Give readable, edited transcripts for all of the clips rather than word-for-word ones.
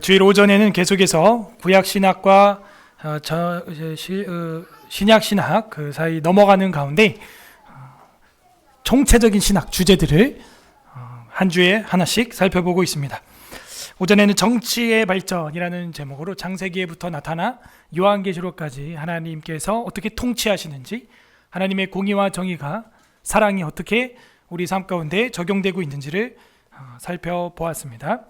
주일 오전에는 계속해서 구약 신학과 신약 신학 그 사이 넘어가는 가운데 총체적인 신학 주제들을 한 주에 하나씩 살펴보고 있습니다. 오전에는 정치의 발전이라는 제목으로 창세기에부터 나타나 요한계시록까지 하나님께서 어떻게 통치하시는지, 하나님의 공의와 정의가, 사랑이 어떻게 우리 삶 가운데 적용되고 있는지를 살펴보았습니다.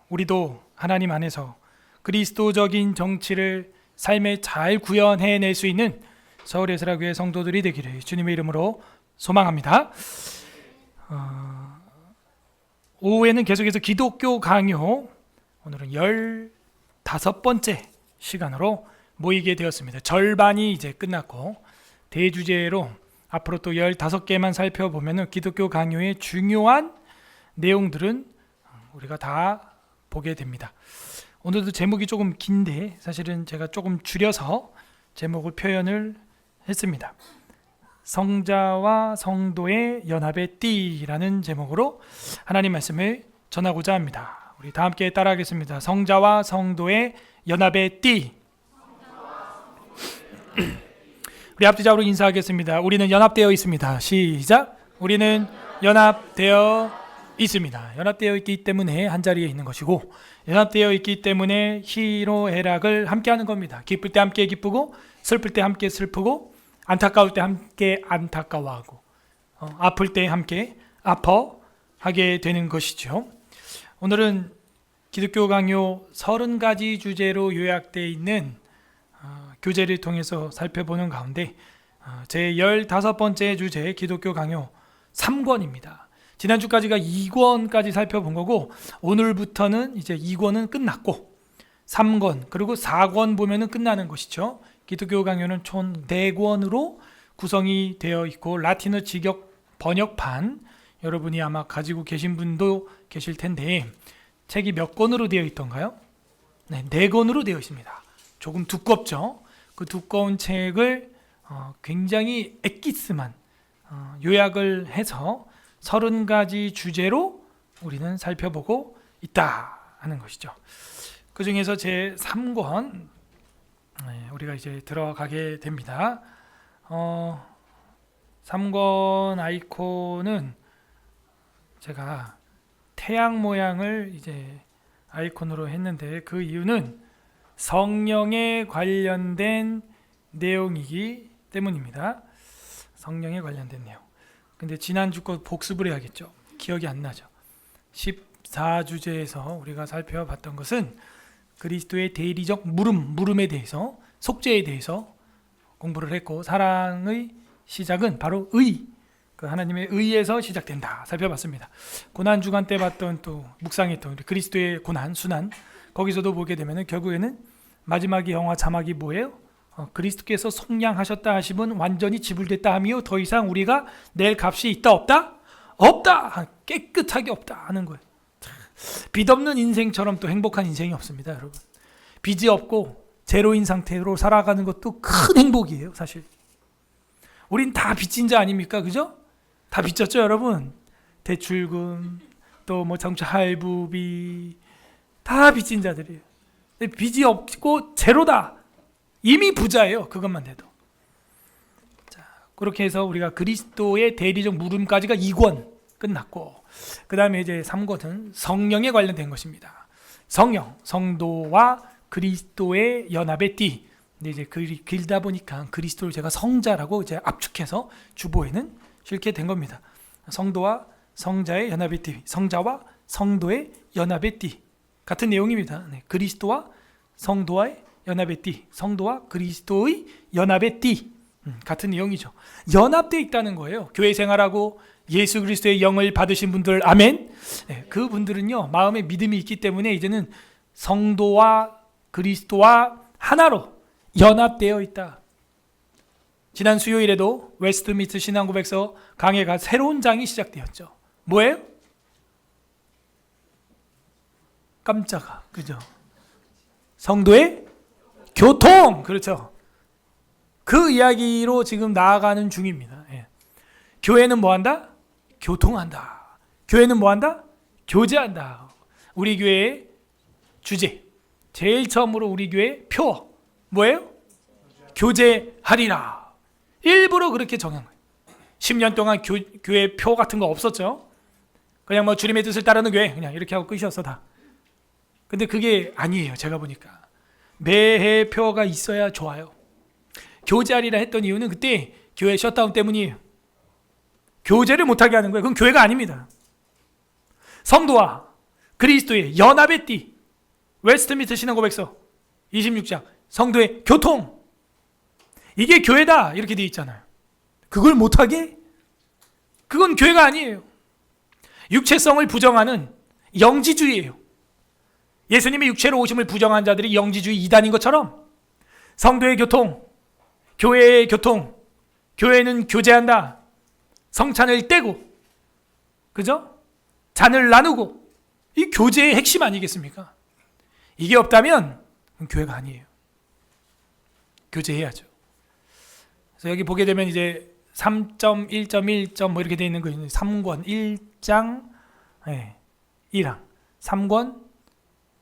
우리도 하나님 안에서 그리스도적인 정치를 삶에 잘 구현해낼 수 있는 서울예술학교의 성도들이 되기를 주님의 이름으로 소망합니다. 오후에는 계속해서 기독교 강요, 오늘은 15번째 시간으로 모이게 되었습니다. 절반이 이제 끝났고 대주제로 앞으로 또 15개만 살펴보면 기독교 강요의 중요한 내용들은 우리가 다 보게 됩니다. 오늘도 제목이 조금 긴데 사실은 제가 조금 줄여서 제목을 표현을 했습니다. 성자와 성도의 연합의 띠라는 제목으로 하나님 말씀을 전하고자 합니다. 우리 다 함께 따라하겠습니다. 성자와 성도의 연합의 띠. 우리 앞뒤자로 인사하겠습니다. 우리는 연합되어 있습니다. 시작. 우리는 연합되어 있습니다. 연합되어 있기 때문에 한자리에 있는 것이고, 연합되어 있기 때문에 희노애락을 함께하는 겁니다. 기쁠 때 함께 기쁘고, 슬플 때 함께 슬프고, 안타까울 때 함께 안타까워하고, 아플 때 함께 아파하게 되는 것이죠. 오늘은 기독교 강요 30가지 주제로 요약되어 있는 교재를 통해서 살펴보는 가운데 제 15번째 주제 기독교 강요 3권입니다. 지난주까지가 2권까지 살펴본 거고, 오늘부터는 이제 2권은 끝났고 3권 그리고 4권 보면은 끝나는 것이죠. 기독교 강요는 총 4권으로 구성이 되어 있고, 라틴어 직역 번역판 여러분이 아마 가지고 계신 분도 계실 텐데, 책이 몇 권으로 되어 있던가요? 네, 4권으로 되어 있습니다. 조금 두껍죠. 그 두꺼운 책을 굉장히 엑기스만 요약을 해서 30가지 주제로 우리는 살펴보고 있다 하는 것이죠. 그 중에서 제 3권 우리가 이제 들어가게 됩니다. 3권 아이콘은 제가 태양 모양을 이제 아이콘으로 했는데, 그 이유는 성령에 관련된 내용이기 때문입니다. 성령에 관련된 내용. 근데 지난주 거 복습을 해야겠죠. 기억이 안 나죠. 14주제에서 우리가 살펴봤던 것은 그리스도의 대리적 물음에 대해서, 속죄에 대해서 공부를 했고, 사랑의 시작은 바로 그 하나님의 의에서 시작된다 살펴봤습니다. 고난 주간 때 봤던, 또 묵상했던 우리 그리스도의 고난, 순환, 거기서도 보게 되면 결국에는 마지막의 영화 자막이 뭐예요? 그리스도께서 속량하셨다 하시면 완전히 지불됐다 하며 더 이상 우리가 낼 값이 있다 없다? 없다! 깨끗하게 없다 하는 거예요. 빚 없는 인생처럼 또 행복한 인생이 없습니다, 여러분. 빚이 없고 제로인 상태로 살아가는 것도 큰 행복이에요, 사실. 우린 다 빚진 자 아닙니까? 그죠? 다 빚졌죠, 여러분? 대출금, 또 뭐 정차 할부비, 다 빚진 자들이에요. 근데 빚이 없고 제로다. 이미 부자예요, 그것만 돼도. 자, 그렇게 해서 우리가 그리스도의 대리적 물음까지가 2권 끝났고, 그 다음에 이제 3권은 성령에 관련된 것입니다. 성령, 성도와 그리스도의 연합의 띠. 근데 이제 글이 길다 보니까 그리스도를 제가 성자라고 이제 압축해서 주보에는 실게 된 겁니다. 성도와 성자의 연합의 띠, 성자와 성도의 연합의 띠 같은 내용입니다. 네, 그리스도와 성도와의 연합의 띠, 성도와 그리스도의 연합의 띠 같은 내용이죠. 연합되어 있다는 거예요. 교회 생활하고 예수 그리스도의 영을 받으신 분들, 아멘. 네, 그 분들은요 마음에 믿음이 있기 때문에 이제는 성도와 그리스도와 하나로 연합되어 있다. 지난 수요일에도 웨스트민스터 신앙고백서 강해가 새로운 장이 시작되었죠. 뭐예요? 깜짝아, 그죠? 성도의 교통, 그렇죠? 그 이야기로 지금 나아가는 중입니다. 예. 교회는 뭐한다? 교통한다. 교회는 뭐한다? 교제한다. 우리 교회의 주제. 제일 처음으로 우리 교회 표 뭐예요? 교제하리라. 일부러 그렇게 정한 거예요. 10년 동안 교회 표 같은 거 없었죠. 그냥 뭐 주님의 뜻을 따르는 교회 그냥 이렇게 하고 끝이었어 다. 근데 그게 아니에요. 제가 보니까 매해 표가 있어야 좋아요. 교제하리라 했던 이유는 그때 교회 셧다운 때문이에요. 교제를 못하게 하는 거예요. 그건 교회가 아닙니다. 성도와 그리스도의 연합의 띠. 웨스트민스터 신앙고백서 26장 성도의 교통. 이게 교회다 이렇게 돼 있잖아요. 그걸 못하게? 그건 교회가 아니에요. 육체성을 부정하는 영지주의예요. 예수님이 육체로 오심을 부정한 자들이 영지주의 이단인 것처럼 성도의 교통, 교회의 교통, 교회는 교제한다. 성찬을 떼고, 그죠? 잔을 나누고, 이 교제의 핵심 아니겠습니까? 이게 없다면 교회가 아니에요. 교제해야죠. 그래서 여기 보게 되면 이제 3.1.1. 뭐 이렇게 되어 있는 거 있는데 3권 1장 1항 3권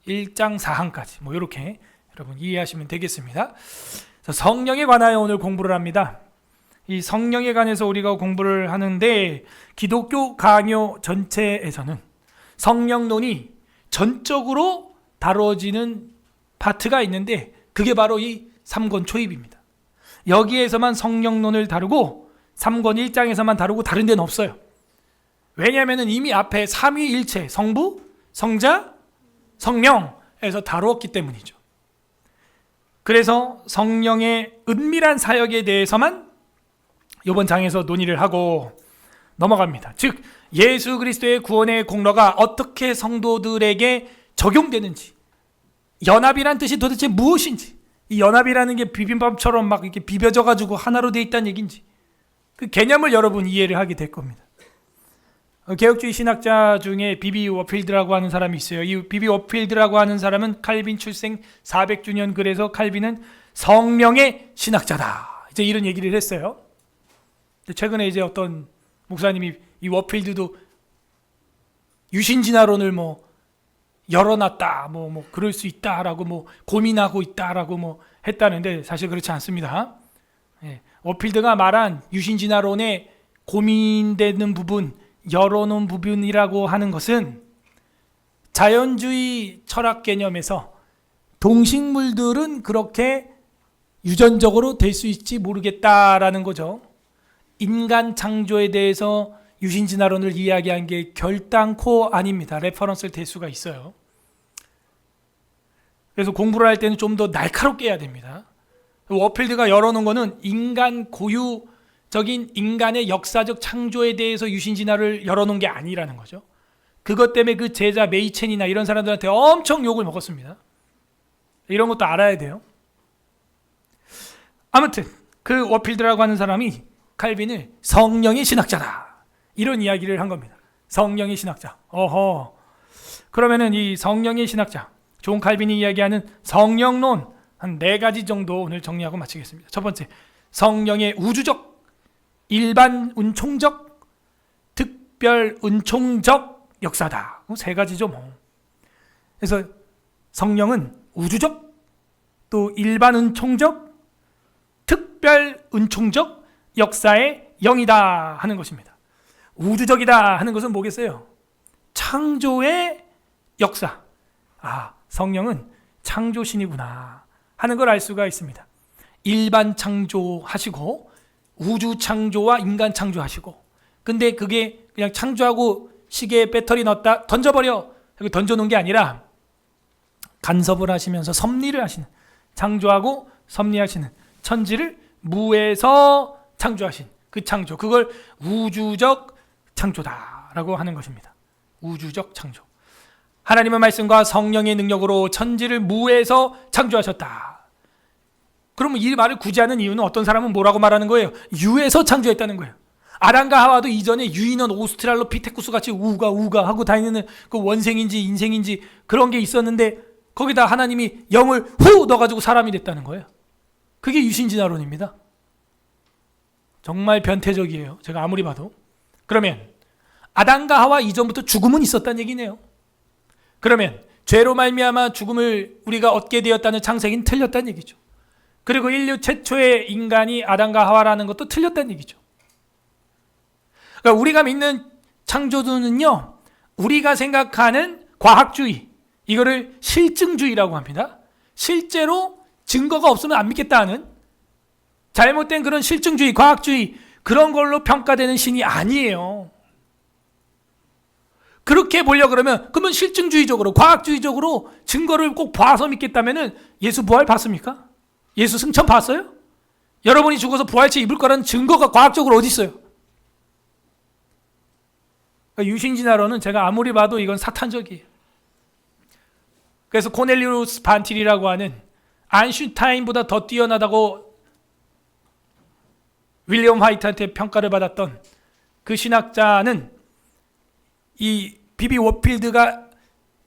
1장 4항까지 뭐 이렇게 여러분 이해하시면 되겠습니다. 성령에 관하여 오늘 공부를 합니다. 이 성령에 관해서 우리가 공부를 하는데 기독교 강요 전체에서는 성령론이 전적으로 다뤄지는 파트가 있는데 그게 바로 이 3권 초입입니다. 여기에서만 성령론을 다루고 3권 1장에서만 다루고 다른 데는 없어요. 왜냐하면 이미 앞에 삼위일체 성부, 성자, 성령에서 다루었기 때문이죠. 그래서 성령의 은밀한 사역에 대해서만 이번 장에서 논의를 하고 넘어갑니다. 즉 예수 그리스도의 구원의 공로가 어떻게 성도들에게 적용되는지, 연합이란 뜻이 도대체 무엇인지, 이 연합이라는 게 비빔밥처럼 막 이렇게 비벼져 가지고 하나로 되어 있다는 얘기인지 그 개념을 여러분 이해를 하게 될 겁니다. 개혁주의 신학자 중에 비비 워필드라고 하는 사람이 있어요. 이 비비 워필드라고 하는 사람은 칼빈 출생 400주년 글에서 칼빈은 성령의 신학자다. 이제 이런 얘기를 했어요. 최근에 이제 어떤 목사님이 이 워필드도 유신진화론을 뭐 열어놨다, 뭐 그럴 수 있다라고 뭐 고민하고 있다라고 뭐 했다는데 사실 그렇지 않습니다. 워필드가 말한 유신진화론에 고민되는 부분, 열어놓은 부분이라고 하는 것은 자연주의 철학 개념에서 동식물들은 그렇게 유전적으로 될 수 있지 모르겠다라는 거죠. 인간 창조에 대해서 유신진화론을 이야기한 게 결단코 아닙니다. 레퍼런스를 댈 수가 있어요. 그래서 공부를 할 때는 좀 더 날카롭게 해야 됩니다. 워필드가 열어놓은 거는 인간 고유적인 인간의 역사적 창조에 대해서 유신진화를 열어놓은 게 아니라는 거죠. 그것 때문에 그 제자 메이첸이나 이런 사람들한테 엄청 욕을 먹었습니다. 이런 것도 알아야 돼요. 아무튼 그 워필드라고 하는 사람이 칼빈을 성령의 신학자다 이런 이야기를 한 겁니다. 성령의 신학자. 어허. 그러면은 이 성령의 신학자 존 칼빈이 이야기하는 성령론 한 4가지 정도 오늘 정리하고 마치겠습니다. 첫 번째, 성령의 우주적, 일반 은총적, 특별 은총적 역사다. 3가지죠 뭐. 그래서 성령은 우주적, 또 일반 은총적, 특별 은총적 역사의 영이다 하는 것입니다. 우주적이다 하는 것은 뭐겠어요? 창조의 역사. 아, 성령은 창조신이구나 하는 걸 알 수가 있습니다. 일반 창조하시고 우주 창조와 인간 창조하시고, 근데 그게 그냥 창조하고 시계에 배터리 넣었다 던져버려 이렇게 던져놓은 게 아니라 간섭을 하시면서 섭리를 하시는, 창조하고 섭리하시는, 천지를 무에서 창조하신 그 창조, 그걸 우주적 창조다라고 하는 것입니다. 우주적 창조. 하나님의 말씀과 성령의 능력으로 천지를 무에서 창조하셨다. 그러면 이 말을 굳이 하는 이유는 어떤 사람은 뭐라고 말하는 거예요? 유에서 창조했다는 거예요. 아담과 하와도 이전에 유인원 오스트랄로피테쿠스 같이 우가 하고 다니는 그 원생인지 인생인지 그런 게 있었는데 거기다 하나님이 영을 후 넣어가지고 사람이 됐다는 거예요. 그게 유신진화론입니다. 정말 변태적이에요. 제가 아무리 봐도. 그러면 아담과 하와 이전부터 죽음은 있었다는 얘기네요. 그러면 죄로 말미암아 죽음을 우리가 얻게 되었다는 창세기는 틀렸다는 얘기죠. 그리고 인류 최초의 인간이 아담과 하와라는 것도 틀렸다는 얘기죠. 그러니까 우리가 믿는 창조주는요, 우리가 생각하는 과학주의, 이거를 실증주의라고 합니다. 실제로 증거가 없으면 안 믿겠다는 잘못된 그런 실증주의, 과학주의, 그런 걸로 평가되는 신이 아니에요. 그렇게 보려고 그러면 실증주의적으로, 과학주의적으로 증거를 꼭 봐서 믿겠다면은 예수 부활 봤습니까? 예수 승천 봤어요? 여러분이 죽어서 부활체 입을 거라는 증거가 과학적으로 어디 있어요? 유신진화론은 제가 아무리 봐도 이건 사탄적이에요. 그래서 코넬리우스 반틸이라고 하는 아인슈타인보다 더 뛰어나다고 윌리엄 화이트한테 평가를 받았던 그 신학자는 이 비비 워필드가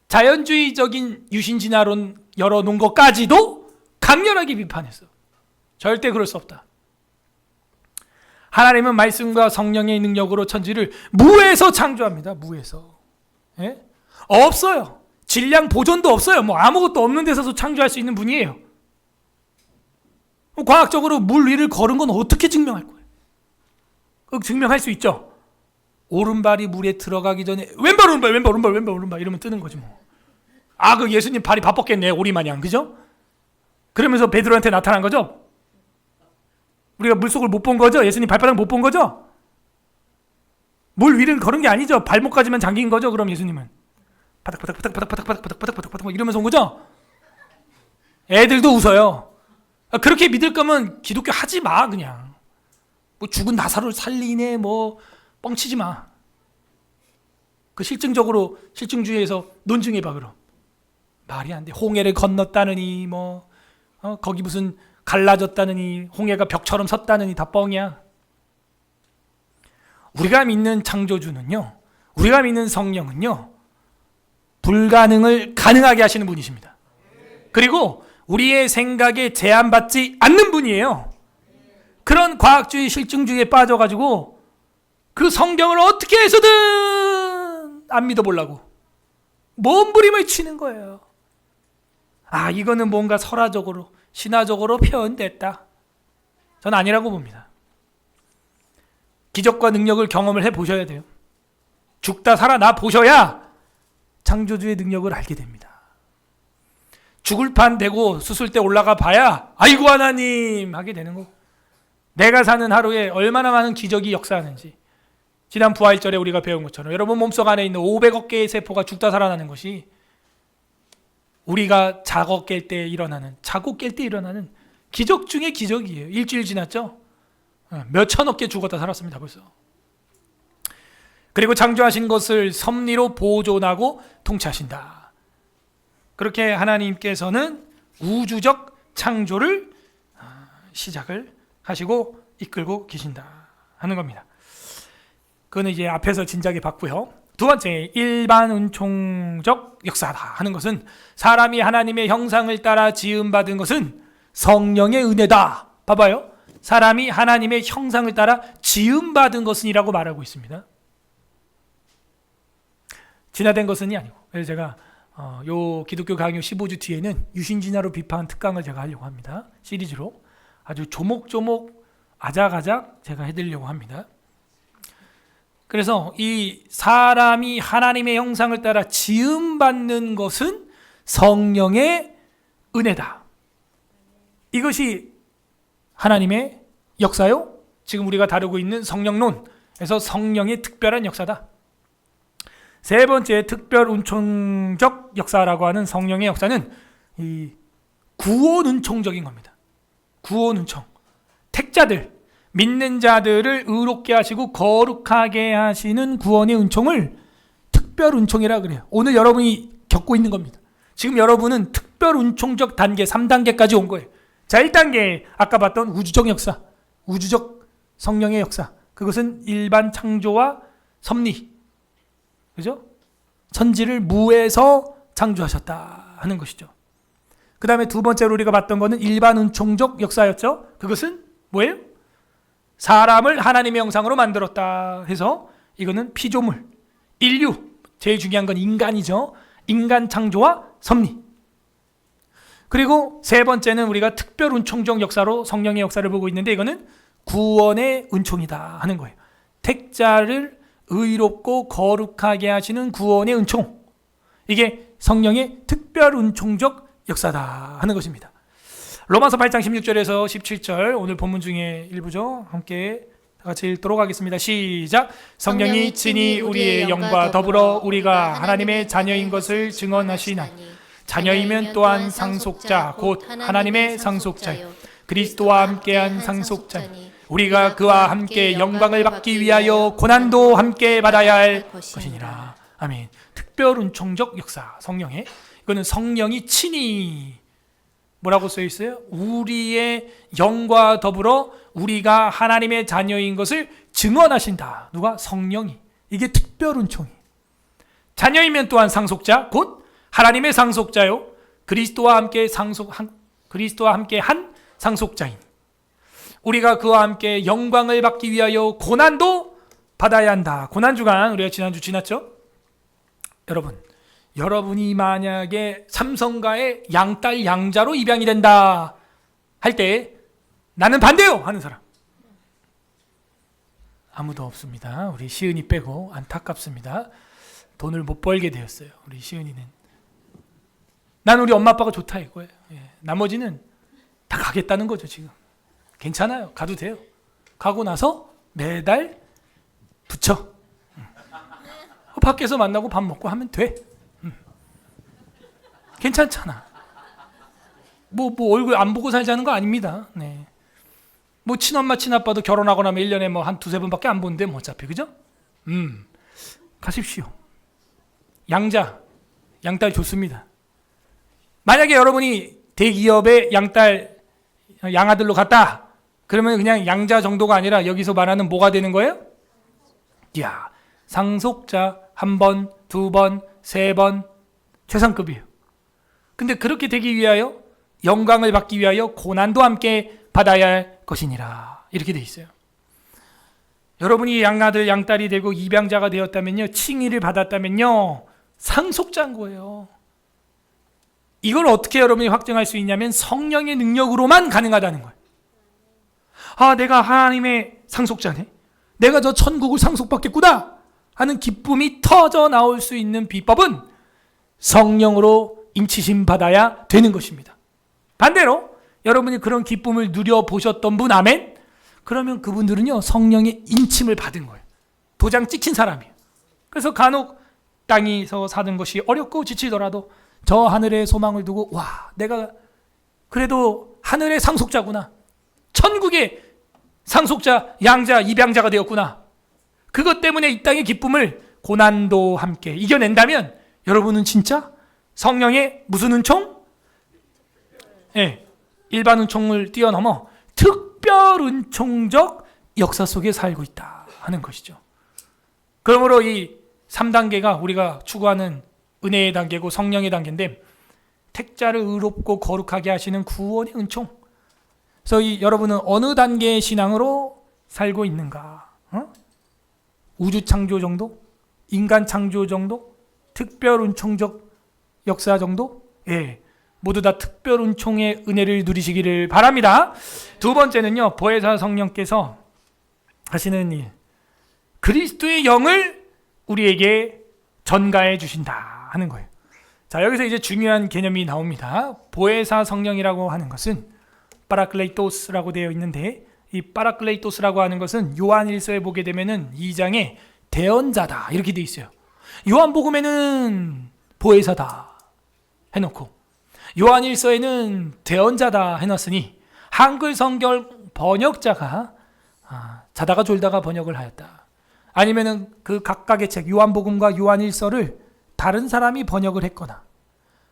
자연주의적인 유신진화론 열어놓은 것까지도 강렬하게 비판했어. 절대 그럴 수 없다. 하나님은 말씀과 성령의 능력으로 천지를 무에서 창조합니다. 무에서. 예? 없어요. 질량 보존도 없어요. 뭐 아무것도 없는 데서도 창조할 수 있는 분이에요. 과학적으로 물 위를 걸은 건 어떻게 증명할 거예요? 증명할 수 있죠. 오른발이 물에 들어가기 전에 왼발 이러면 뜨는 거지 뭐. 아, 그 예수님 발이 바빴겠네, 오리마냥. 그죠? 그러면서 베드로한테 나타난 거죠. 우리가 물속을 못 본 거죠? 예수님 발바닥 못 본 거죠? 물 위를 걸은 게 아니죠. 발목까지만 잠긴 거죠. 그럼 예수님은 바닥 이러면서 온 거죠. 애들도 웃어요. 그렇게 믿을 거면 기독교 하지 마. 그냥 뭐 죽은 나사로를 살리네 뭐 뻥치지 마. 그 실증적으로 실증주의에서 논증해봐. 그럼 말이 안 돼. 홍해를 건넜다느니 뭐 거기 무슨 갈라졌다느니 홍해가 벽처럼 섰다느니 다 뻥이야. 우리가 믿는 창조주는요, 우리가 믿는 성령은요, 불가능을 가능하게 하시는 분이십니다. 그리고 우리의 생각에 제한받지 않는 분이에요. 그런 과학주의, 실증주의에 빠져가지고 그 성경을 어떻게 해서든 안 믿어보려고 몸부림을 치는 거예요. 아, 이거는 뭔가 설화적으로, 신화적으로 표현됐다. 전 아니라고 봅니다. 기적과 능력을 경험을 해보셔야 돼요. 죽다 살아나 보셔야 창조주의 능력을 알게 됩니다. 죽을 판 되고 수술대 올라가 봐야 아이고 하나님 하게 되는 거고, 내가 사는 하루에 얼마나 많은 기적이 역사하는지 지난 부활절에 우리가 배운 것처럼 여러분 몸속 안에 있는 500억 개의 세포가 죽다 살아나는 것이 우리가 자고 깰 때 일어나는 기적 중의 기적이에요. 일주일 지났죠? 몇 천억 개 죽었다 살았습니다. 벌써. 그리고 창조하신 것을 섭리로 보존하고 통치하신다. 그렇게 하나님께서는 우주적 창조를 시작을 하시고 이끌고 계신다 하는 겁니다. 그거는 이제 앞에서 진작에 봤고요. 두 번째, 일반 은총적 역사다 하는 것은 사람이 하나님의 형상을 따라 지음받은 것은 성령의 은혜다. 봐봐요. 사람이 하나님의 형상을 따라 지음받은 것은이라고 말하고 있습니다. 진화된 것은이 아니고. 그래서 제가 요 기독교 강요 15주 뒤에는 유신진화로 비판 특강을 제가 하려고 합니다. 시리즈로 아주 조목조목 아작아작 제가 해드리려고 합니다. 그래서 이 사람이 하나님의 형상을 따라 지음받는 것은 성령의 은혜다. 이것이 하나님의 역사요. 지금 우리가 다루고 있는 성령론에서 성령의 특별한 역사다. 세 번째, 특별 은총적 역사라고 하는 성령의 역사는 이 구원 은총적인 겁니다. 구원 은총. 택자들, 믿는 자들을 의롭게 하시고 거룩하게 하시는 구원의 은총을 특별 은총이라 그래요. 오늘 여러분이 겪고 있는 겁니다. 지금 여러분은 특별 은총적 단계 3단계까지 온 거예요. 자, 1단계 아까 봤던 우주적 역사, 우주적 성령의 역사. 그것은 일반 창조와 섭리. 그죠? 천지를 무에서 창조하셨다 하는 것이죠. 그 다음에 두 번째로 우리가 봤던 거는 일반 은총적 역사였죠. 그것은 뭐예요? 사람을 하나님의 형상으로 만들었다 해서 이거는 피조물, 인류, 제일 중요한 건 인간이죠. 인간 창조와 섭리. 그리고 세 번째는 우리가 특별 은총적 역사로 성령의 역사를 보고 있는데 이거는 구원의 은총이다 하는 거예요. 택자를 의롭고 거룩하게 하시는 구원의 은총. 이게 성령의 특별 은총적 역사다 하는 것입니다. 로마서 8장 16절에서 17절 오늘 본문 중에 일부죠. 함께 다 같이 읽도록 하겠습니다. 시작. 성령이 친히 우리의 영과 더불어 우리가 하나님의 자녀인 것을 증언하시나니 자녀이면 또한 상속자 곧 하나님의 상속자요 그리스도와 함께한 상속자니 우리가 그와 함께 영광을 받기 위하여 고난도 함께 받아야 할 것이니라. 아멘. 특별 은총적 역사 성령의 이거는 성령이 친히 뭐라고 써 있어요? 우리의 영과 더불어 우리가 하나님의 자녀인 것을 증언하신다. 누가? 성령이. 이게 특별 은총이. 자녀이면 또한 상속자 곧 하나님의 상속자요 그리스도와 함께 한 상속자인 우리가 그와 함께 영광을 받기 위하여 고난도 받아야 한다. 고난주간 우리가 지난주 지났죠? 여러분이 만약에 삼성가의 양딸 양자로 입양이 된다 할 때 나는 반대요 하는 사람 아무도 없습니다. 우리 시은이 빼고 안타깝습니다. 돈을 못 벌게 되었어요. 우리 시은이는 난 우리 엄마 아빠가 좋다 이거예요. 나머지는 다 가겠다는 거죠. 지금 괜찮아요. 가도 돼요. 가고 나서 매달 붙여 밖에서 만나고 밥 먹고 하면 돼. 괜찮잖아. 뭐 얼굴 안 보고 살자는 거 아닙니다. 네. 뭐 친엄마 친아빠도 결혼하고 나면 1년에 뭐 한 두세 번밖에 안 보는데 뭐 어차피 그죠? 가십시오. 양딸 좋습니다. 만약에 여러분이 대기업의 양아들로 갔다 그러면 그냥 양자 정도가 아니라 여기서 말하는 뭐가 되는 거예요? 이야, 상속자 1번, 2번, 3번 최상급이에요. 근데 그렇게 되기 위하여 영광을 받기 위하여 고난도 함께 받아야 할 것이니라 이렇게 돼 있어요. 여러분이 양아들 양딸이 되고 입양자가 되었다면요 칭의를 받았다면요 상속자인 거예요. 이걸 어떻게 여러분이 확증할 수 있냐면 성령의 능력으로만 가능하다는 거예요. 아, 내가 하나님의 상속자네. 내가 저 천국을 상속받겠구나 하는 기쁨이 터져 나올 수 있는 비법은 성령으로 인치심 받아야 되는 것입니다. 반대로 여러분이 그런 기쁨을 누려보셨던 분, 아멘? 그러면 그분들은요 성령의 인침을 받은 거예요. 도장 찍힌 사람이에요. 그래서 간혹 땅에서 사는 것이 어렵고 지치더라도 저 하늘에 소망을 두고 와, 내가 그래도 하늘의 상속자구나. 천국의 상속자, 양자, 입양자가 되었구나. 그것 때문에 이 땅의 기쁨을 고난도 함께 이겨낸다면 여러분은 진짜 성령의 무슨 은총? 일반 은총을 뛰어넘어 특별 은총적 역사 속에 살고 있다 하는 것이죠. 그러므로 이 3단계가 우리가 추구하는 은혜의 단계고 성령의 단계인데 택자를 의롭고 거룩하게 하시는 구원의 은총. 그래서 여러분은 어느 단계의 신앙으로 살고 있는가? 우주 창조 정도? 인간 창조 정도? 특별 은총적 역사 정도? 모두 다 특별 은총의 은혜를 누리시기를 바랍니다. 두 번째는요, 보혜사 성령께서 하시는 일, 그리스도의 영을 우리에게 전가해 주신다 하는 거예요. 자, 여기서 이제 중요한 개념이 나옵니다. 보혜사 성령이라고 하는 것은 파라클레이토스라고 되어 있는데, 이 파라클레이토스라고 하는 것은 요한일서에 보게 되면은 2장에 대언자다 이렇게 되어 있어요. 요한복음에는 보혜사다 해놓고 요한일서에는 대언자다 해놨으니 한글 성경 번역자가 자다가 졸다가 번역을 하였다. 아니면은 그 각각의 책 요한복음과 요한일서를 다른 사람이 번역을 했거나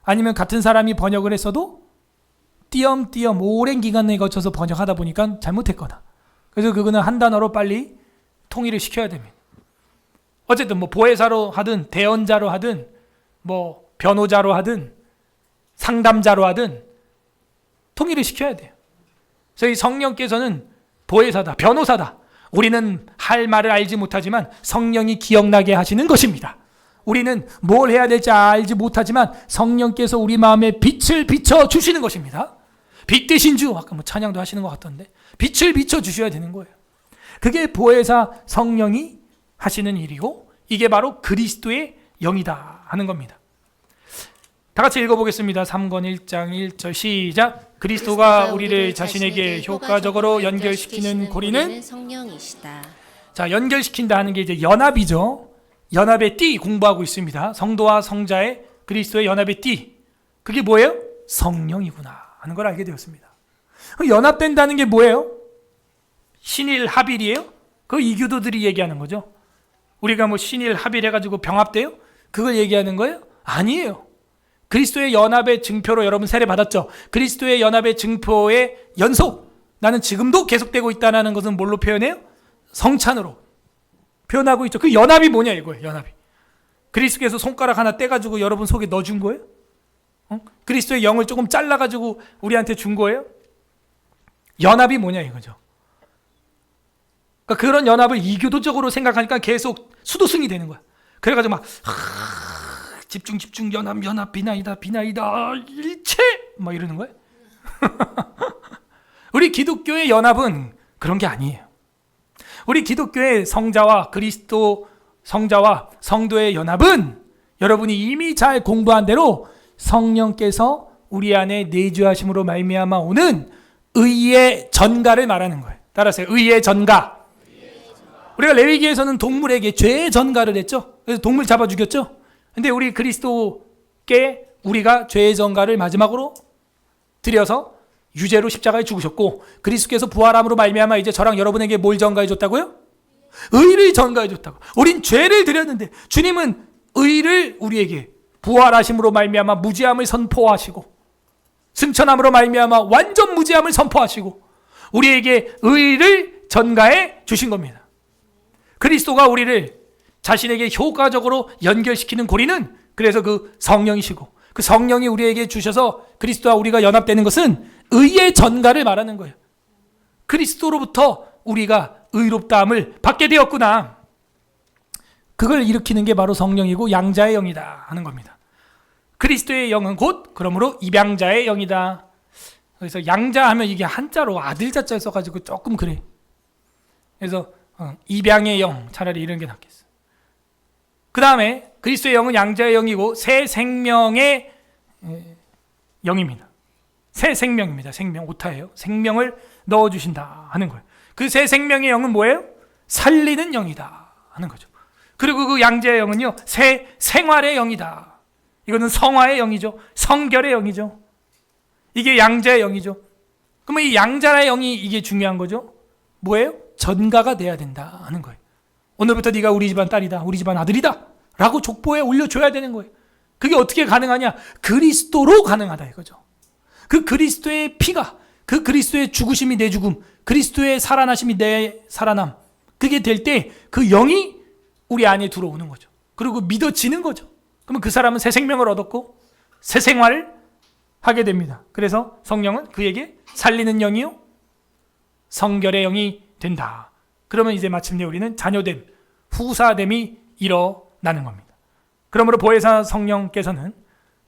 아니면 같은 사람이 번역을 했어도 띄엄띄엄 오랜 기간에 거쳐서 번역하다 보니까 잘못했거나 그래서 그거는 한 단어로 빨리 통일을 시켜야 됩니다. 어쨌든 뭐 보혜사로 하든 대언자로 하든 뭐 변호자로 하든 상담자로 하든 통일을 시켜야 돼요. 저희 성령께서는 보혜사다, 변호사다. 우리는 할 말을 알지 못하지만 성령이 기억나게 하시는 것입니다. 우리는 뭘 해야 될지 알지 못하지만 성령께서 우리 마음에 빛을 비춰 주시는 것입니다. 빛 대신 주, 아까 뭐 찬양도 하시는 것 같던데, 빛을 비춰 주셔야 되는 거예요. 그게 보혜사 성령이 하시는 일이고, 이게 바로 그리스도의 영이다 하는 겁니다. 다 같이 읽어보겠습니다. 3권 1장 1절 시작. 그리스도가 우리를 자신에게 효과적으로 연결시키는 고리는 성령이시다. 자, 연결시킨다 하는 게 이제 연합이죠. 연합의 띠 공부하고 있습니다. 성도와 성자의 그리스도의 연합의 띠, 그게 뭐예요? 성령이구나 하는 걸 알게 되었습니다. 연합된다는 게 뭐예요? 신일 합일이에요? 그거 이교도들이 얘기하는 거죠. 우리가 뭐 신일 합일해가지고 병합돼요? 그걸 얘기하는 거예요? 아니에요. 그리스도의 연합의 증표로 여러분 세례 받았죠? 그리스도의 연합의 증표의 연속, 나는 지금도 계속되고 있다는 것은 뭘로 표현해요? 성찬으로 표현하고 있죠. 그 연합이 뭐냐 이거예요. 연합이 그리스도께서 손가락 하나 떼가지고 여러분 속에 넣어준 거예요? 그리스도의 영을 조금 잘라가지고 우리한테 준 거예요? 연합이 뭐냐 이거죠. 그러니까 그런 연합을 이교도적으로 생각하니까 계속 수도승이 되는 거야. 그래가지고 막 집중 연합 비나이다 일체 막 이러는 거예요. 우리 기독교의 연합은 그런 게 아니에요. 우리 기독교의 성자와 그리스도 성자와 성도의 연합은 여러분이 이미 잘 공부한 대로 성령께서 우리 안에 내주하심으로 말미암아 오는 의의 전가를 말하는 거예요. 따라서 의의 전가. 우리가 레위기에서는 동물에게 죄의 전가를 했죠. 그래서 동물 잡아 죽였죠. 근데 우리 그리스도께 우리가 죄의 전가를 마지막으로 드려서 유죄로 십자가에 죽으셨고, 그리스도께서 부활함으로 말미암아 이제 저랑 여러분에게 뭘 전가해 줬다고요? 의를 전가해 줬다고. 우린 죄를 드렸는데 주님은 의를 우리에게 부활하심으로 말미암아 무죄함을 선포하시고, 승천함으로 말미암아 완전 무죄함을 선포하시고 우리에게 의를 전가해 주신 겁니다. 그리스도가 우리를 자신에게 효과적으로 연결시키는 고리는 그래서 그 성령이시고, 그 성령이 우리에게 주셔서 그리스도와 우리가 연합되는 것은 의의 전가를 말하는 거예요. 그리스도로부터 우리가 의롭다함을 받게 되었구나. 그걸 일으키는 게 바로 성령이고 양자의 영이다 하는 겁니다. 그리스도의 영은 곧 그러므로 입양자의 영이다. 그래서 양자 하면 이게 한자로 아들 자자 써가지고 조금 그래. 그래서 입양의 영, 차라리 이런 게 낫겠어. 그 다음에 그리스도의 영은 양자의 영이고 새 생명의 영입니다. 새 생명입니다. 생명, 오타예요. 생명을 넣어주신다 하는 거예요. 그 새 생명의 영은 뭐예요? 살리는 영이다 하는 거죠. 그리고 그 양자의 영은요, 새 생활의 영이다. 이거는 성화의 영이죠. 성결의 영이죠. 이게 양자의 영이죠. 그러면 이 양자의 영이 이게 중요한 거죠. 뭐예요? 전가가 돼야 된다 하는 거예요. 오늘부터 네가 우리 집안 딸이다, 우리 집안 아들이다 라고 족보에 올려줘야 되는 거예요. 그게 어떻게 가능하냐? 그리스도로 가능하다 이거죠. 그 그리스도의 피가, 그 그리스도의 죽으심이 내 죽음, 그리스도의 살아나심이 내 살아남, 그게 될 때 그 영이 우리 안에 들어오는 거죠. 그리고 믿어지는 거죠. 그러면 그 사람은 새 생명을 얻었고 새 생활을 하게 됩니다. 그래서 성령은 그에게 살리는 영이요 성결의 영이 된다. 그러면 이제 마침내 우리는 자녀됨, 후사됨이 일어나는 겁니다. 그러므로 보혜사 성령께서는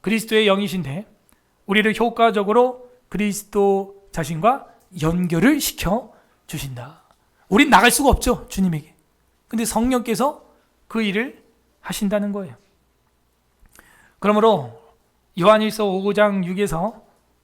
그리스도의 영이신데 우리를 효과적으로 그리스도 자신과 연결을 시켜 주신다. 우린 나갈 수가 없죠, 주님에게. 근데 성령께서 그 일을 하신다는 거예요. 그러므로 요한일서 5장 6에서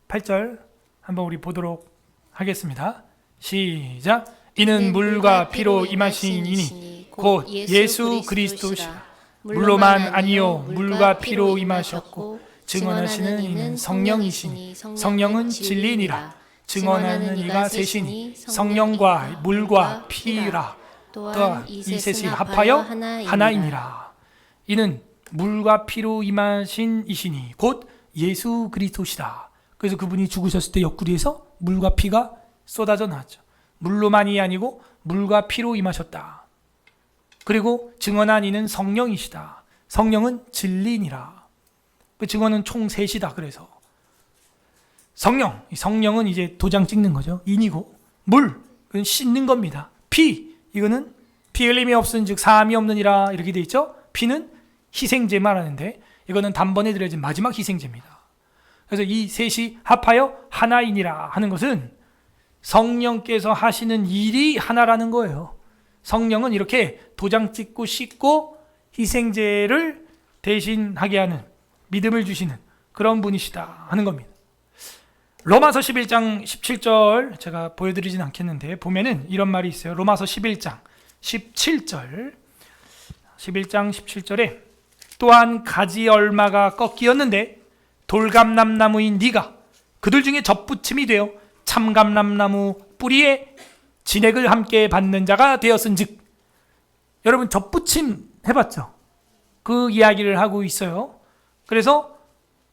8절 한번 우리 보도록 하겠습니다. 시작. 이는 물과 피로 임하신 이니 곧 예수 그리스도시라. 물로만 아니요 물과 피로 임하셨고 증언하시는 이는 성령이시니 성령은 진리니라. 증언하는 이가 셋이니 성령과 물과 피라. 또한 이 셋이 합하여 하나이니라. 이는 물과 피로 임하신 이시니 곧 예수 그리스도시다. 그래서 그분이 죽으셨을 때 옆구리에서 물과 피가 쏟아져 나왔죠. 물로만이 아니고 물과 피로 임하셨다. 그리고 증언한 이는 성령이시다. 성령은 진리니라. 그 증언은 총 셋이다. 그래서 성령은 이제 도장 찍는 거죠. 인이고, 물, 그건 씻는 겁니다. 피, 이거는 피 흘림이 없은 즉 사함이 없느니라 이렇게 돼 있죠. 피는 희생제 말하는데 이거는 단번에 드려진 마지막 희생제입니다. 그래서 이 셋이 합하여 하나이니라 하는 것은 성령께서 하시는 일이 하나라는 거예요. 성령은 이렇게 도장 찍고 씻고 희생제를 대신하게 하는, 믿음을 주시는 그런 분이시다 하는 겁니다. 로마서 11장 17절 제가 보여드리진 않겠는데 보면은 이런 말이 있어요. 로마서 11장 17절 11장 17절에 또한 가지 얼마가 꺾이었는데 돌감람나무인 네가 그들 중에 접붙임이 되어 참감람나무 뿌리에 진액을 함께 받는 자가 되었은즉. 여러분 접붙임 해봤죠? 그 이야기를 하고 있어요. 그래서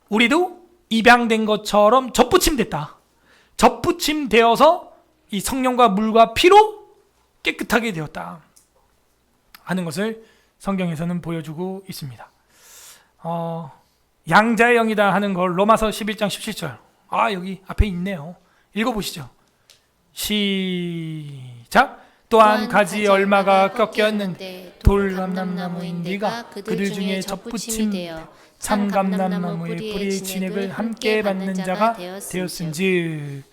우리도 입양된 것처럼 접붙임됐다. 접붙임되어서 이 성령과 물과 피로 깨끗하게 되었다 하는 것을 성경에서는 보여주고 있습니다. 양자의 영이다 하는 걸 로마서 11장 17절 여기 앞에 있네요. 읽어보시죠. 시작. 또한 가지 얼마가 꺾였는데 돌감람나무인 네가 그들 중에 접붙임 참감람나무의 뿌리의 진액을 함께 받는 자가 되었은즉.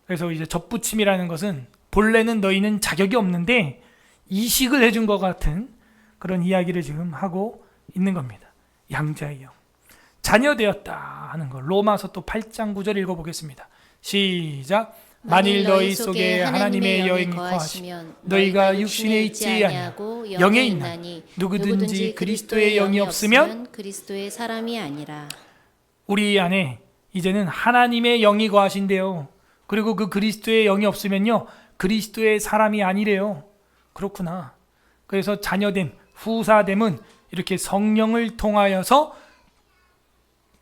그래서 이제 접붙임이라는 것은 본래는 너희는 자격이 없는데 이식을 해준 것 같은 그런 이야기를 지금 하고 있는 겁니다. 양자의 영, 자녀되었다 하는 거. 로마서 또 8장 9절 읽어보겠습니다. 시작. 만일 너희 속에 하나님의 영이 거하시면 너희가 육신에 있지 아니하고 영에 있나니 누구든지 그리스도의 영이 없으면 그리스도의 사람이 아니라. 우리 안에 이제는 하나님의 영이 거하신대요. 그리고 그 그리스도의 영이 없으면요 그리스도의 사람이 아니래요. 그렇구나. 그래서 자녀됨, 후사됨은 이렇게 성령을 통하여서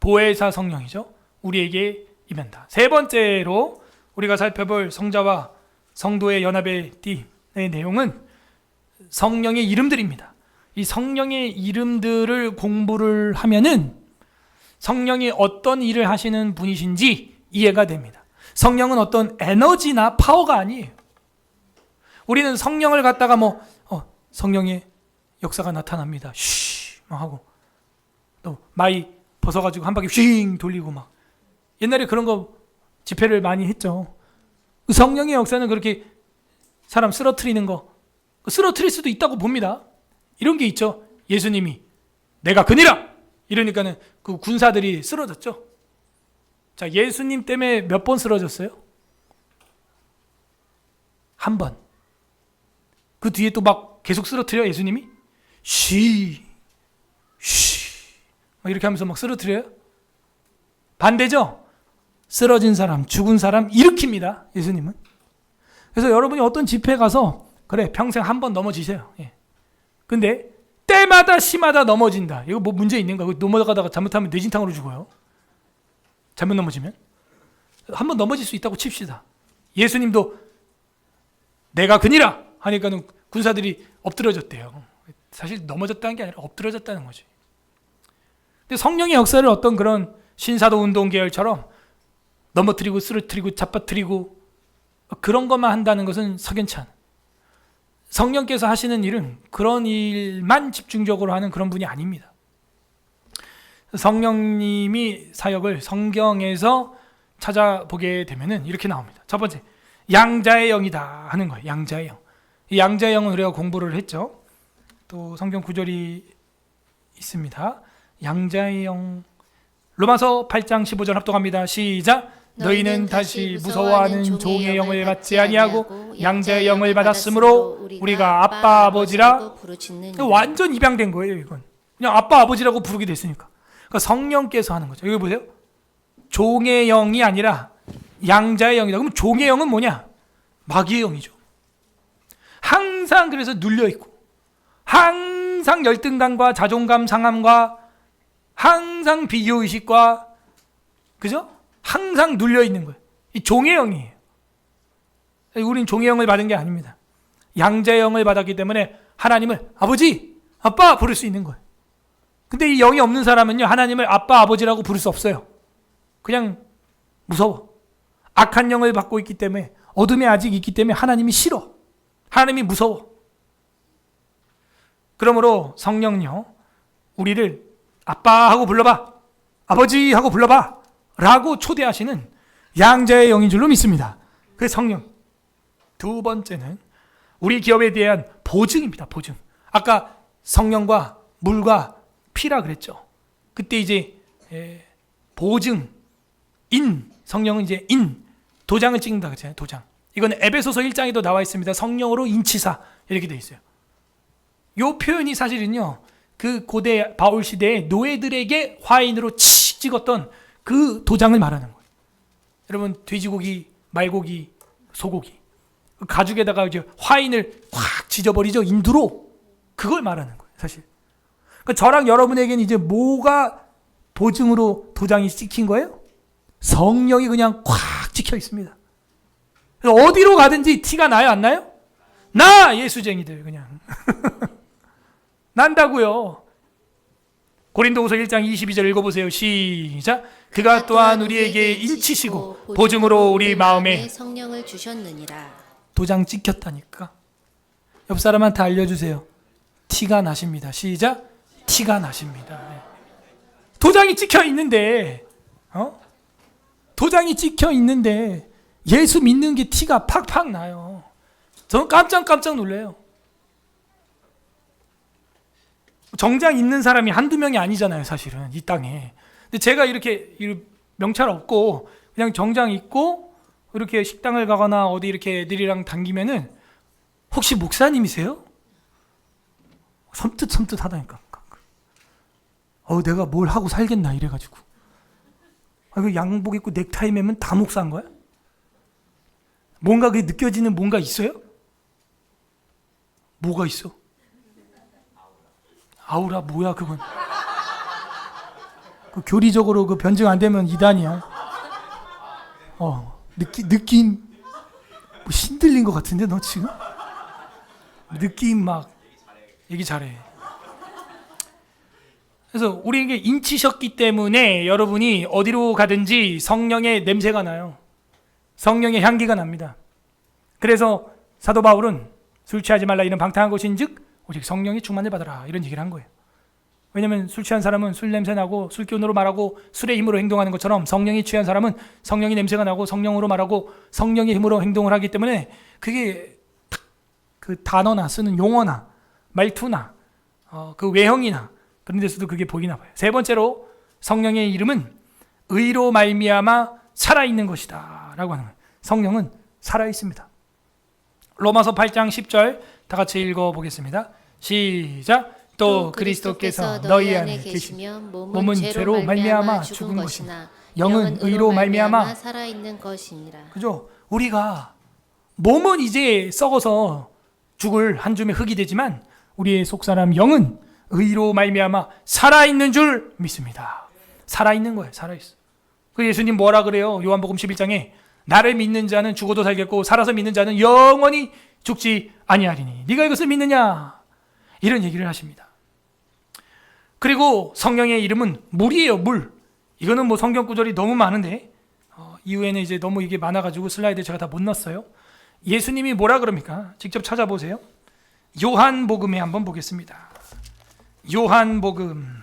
보혜사 성령이죠. 우리에게 임한다. 세 번째로 우리가 살펴볼 성자와 성도의 연합의 띠의 내용은 성령의 이름들입니다. 이 성령의 이름들을 공부를 하면은 성령이 어떤 일을 하시는 분이신지 이해가 됩니다. 성령은 어떤 에너지나 파워가 아니에요. 우리는 성령을 갖다가 성령의 역사가 나타납니다. 쉬 막 하고 또 마이 벗어가지고 한 바퀴 윙 돌리고 막 옛날에 그런 거 집회를 많이 했죠. 성령의 역사는 그렇게 사람 쓰러트리는 거 쓰러트릴 수도 있다고 봅니다. 이런 게 있죠. 예수님이 내가 그니라 이러니까는 그 군사들이 쓰러졌죠. 자, 예수님 때문에 몇 번 쓰러졌어요? 한 번. 그 뒤에 또 막 계속 쓰러뜨려 예수님이? 쉬 이렇게 하면서 막 쓰러뜨려요? 반대죠? 쓰러진 사람, 죽은 사람 일으킵니다. 예수님은. 그래서 여러분이 어떤 집회 가서 그래 평생 한 번 넘어지세요. 예. 근데 때마다 시마다 넘어진다. 이거 뭐 문제 있는가? 넘어가다가 잘못하면 뇌진탕으로 죽어요. 잘못 넘어지면. 한 번 넘어질 수 있다고 칩시다. 예수님도 내가 그니라 하니까는 군사들이 엎드러졌대요. 사실 넘어졌다는 게 아니라 엎드러졌다는 거지. 근데 성령의 역사를 어떤 그런 신사도 운동 계열처럼 넘어뜨리고 쓰러뜨리고 잡아뜨리고 그런 것만 한다는 것은 석연치 않아. 성령께서 하시는 일은 그런 일만 집중적으로 하는 그런 분이 아닙니다. 성령님이 사역을 성경에서 찾아보게 되면은 이렇게 나옵니다. 첫 번째, 양자의 영이다 하는 거예요. 양자의 영. 이 양자의 영은 우리가 공부를 했죠. 또 성경 구절이 있습니다. 양자의 영. 로마서 8장 15절 합독합니다. 시작. 너희는 다시 무서워하는 종의 영을 받지 아니하고 양자의 영을 받았으므로 우리가 아빠 아버지라. 완전 입양된 거예요. 이건 그냥 아빠 아버지라고 부르게 됐으니까. 그러니까 성령께서 하는 거죠. 여기 보세요. 종의 영이 아니라 양자의 영이다. 그럼 종의 영은 뭐냐? 마귀의 영이죠. 항상 그래서 눌려있고 항상 열등감과 자존감 상함과 항상 비교의식과 그죠? 항상 눌려있는 거예요. 이 종의 영이에요. 우린 종의 영을 받은 게 아닙니다. 양자의 영을 받았기 때문에 하나님을 아버지, 아빠 부를 수 있는 거예요. 근데 이 영이 없는 사람은요 하나님을 아빠, 아버지라고 부를 수 없어요. 그냥 무서워. 악한 영을 받고 있기 때문에 어둠에 아직 있기 때문에 하나님이 싫어. 하나님이 무서워. 그러므로 성령요 우리를 아빠 하고 불러봐, 아버지 하고 불러봐 라고 초대하시는 양자의 영인 줄로 믿습니다. 그 성령. 두 번째는 우리 기업에 대한 보증입니다. 보증. 아까 성령과 물과 피라 그랬죠. 그때 이제 보증, 성령은 이제 도장을 찍는다 그랬잖아요. 도장. 이건 에베소서 1장에도 나와 있습니다. 성령으로 인치사 이렇게 되어 있어요. 이 표현이 사실은요, 그 고대 바울 시대에 노예들에게 화인으로 찍었던 그 도장을 말하는 거예요. 여러분, 돼지고기, 말고기, 소고기, 가죽에다가 이제 화인을 확 지져버리죠. 인두로. 그걸 말하는 거예요, 사실. 그러니까 저랑 여러분에게는 이제 뭐가 보증으로 도장이 찍힌 거예요? 성령이 그냥 꽉 찍혀 있습니다. 어디로 가든지 티가 나요, 안 나요? 나 예수쟁이들 그냥 난다고요. 고린도후서 1장 22절 읽어보세요. 시작. 그가 또한 우리에게 인치시고 보증으로 우리 마음에 성령을 주셨느니라. 도장 찍혔다니까. 옆 사람한테 알려주세요. 티가 나십니다. 시작. 티가 나십니다. 도장이 찍혀 있는데, 도장이 찍혀 있는데 예수 믿는 게 티가 팍팍 나요. 저는 깜짝 놀래요. 정장 있는 사람이 한두 명이 아니잖아요, 사실은 이 땅에. 근데 제가 이렇게 명찰 없고 그냥 정장 입고 이렇게 식당을 가거나 어디 이렇게 애들이랑 다니면은 혹시 목사님이세요? 섬뜩 하다니까. 내가 뭘 하고 살겠나 이래가지고. 그 양복 입고 넥타이 매면 다 목사인 거야? 뭔가 그게 느껴지는 뭔가 있어요? 뭐가 있어? 아우라 뭐야 그건? 그 교리적으로 그 변증 안 되면 이단이야. 느낌 뭐 신들린 것 같은데 너 지금? 느낌 막 얘기 잘해. 그래서 우리에게 인치셨기 때문에 여러분이 어디로 가든지 성령의 냄새가 나요. 성령의 향기가 납니다. 그래서 사도 바울은 술 취하지 말라 이런 방탕한 것인즉 오직 성령의 충만을 받아라 이런 얘기를 한 거예요. 왜냐하면 술 취한 사람은 술 냄새 나고 술 기운으로 말하고 술의 힘으로 행동하는 것처럼 성령이 취한 사람은 성령의 냄새가 나고 성령으로 말하고 성령의 힘으로 행동을 하기 때문에 그게 그 단어나 쓰는 용어나 말투나 그 외형이나 그런 데서도 그게 보이나 봐요. 세 번째로 성령의 이름은 의로 말미암아 살아있는 것이다 라고 하는 거예요. 성령은 살아있습니다. 로마서 8장 10절 다 같이 읽어보겠습니다. 시작. 또 그리스도께서 너희 안에 계시면 몸은 죄로 말미암아 죽은 것이나 영은 의로 말미암아 살아있는 것이니라. 그죠? 우리가 몸은 이제 썩어서 죽을 한 줌의 흙이 되지만 우리의 속사람 영은 의로 말미암아 살아있는 줄 믿습니다. 살아있는 거예요. 살아있어. 그 예수님 뭐라 그래요? 요한복음 11장에 나를 믿는 자는 죽어도 살겠고 살아서 믿는 자는 영원히 죽지 아니하리니 네가 이것을 믿느냐? 이런 얘기를 하십니다. 그리고 성령의 이름은 물이에요. 물. 이거는 뭐 성경 구절이 너무 많은데 이후에는 이제 너무 이게 많아가지고 슬라이드 제가 다 못 넣었어요. 예수님이 뭐라 그럽니까? 직접 찾아보세요. 요한복음에 한번 보겠습니다. 요한복음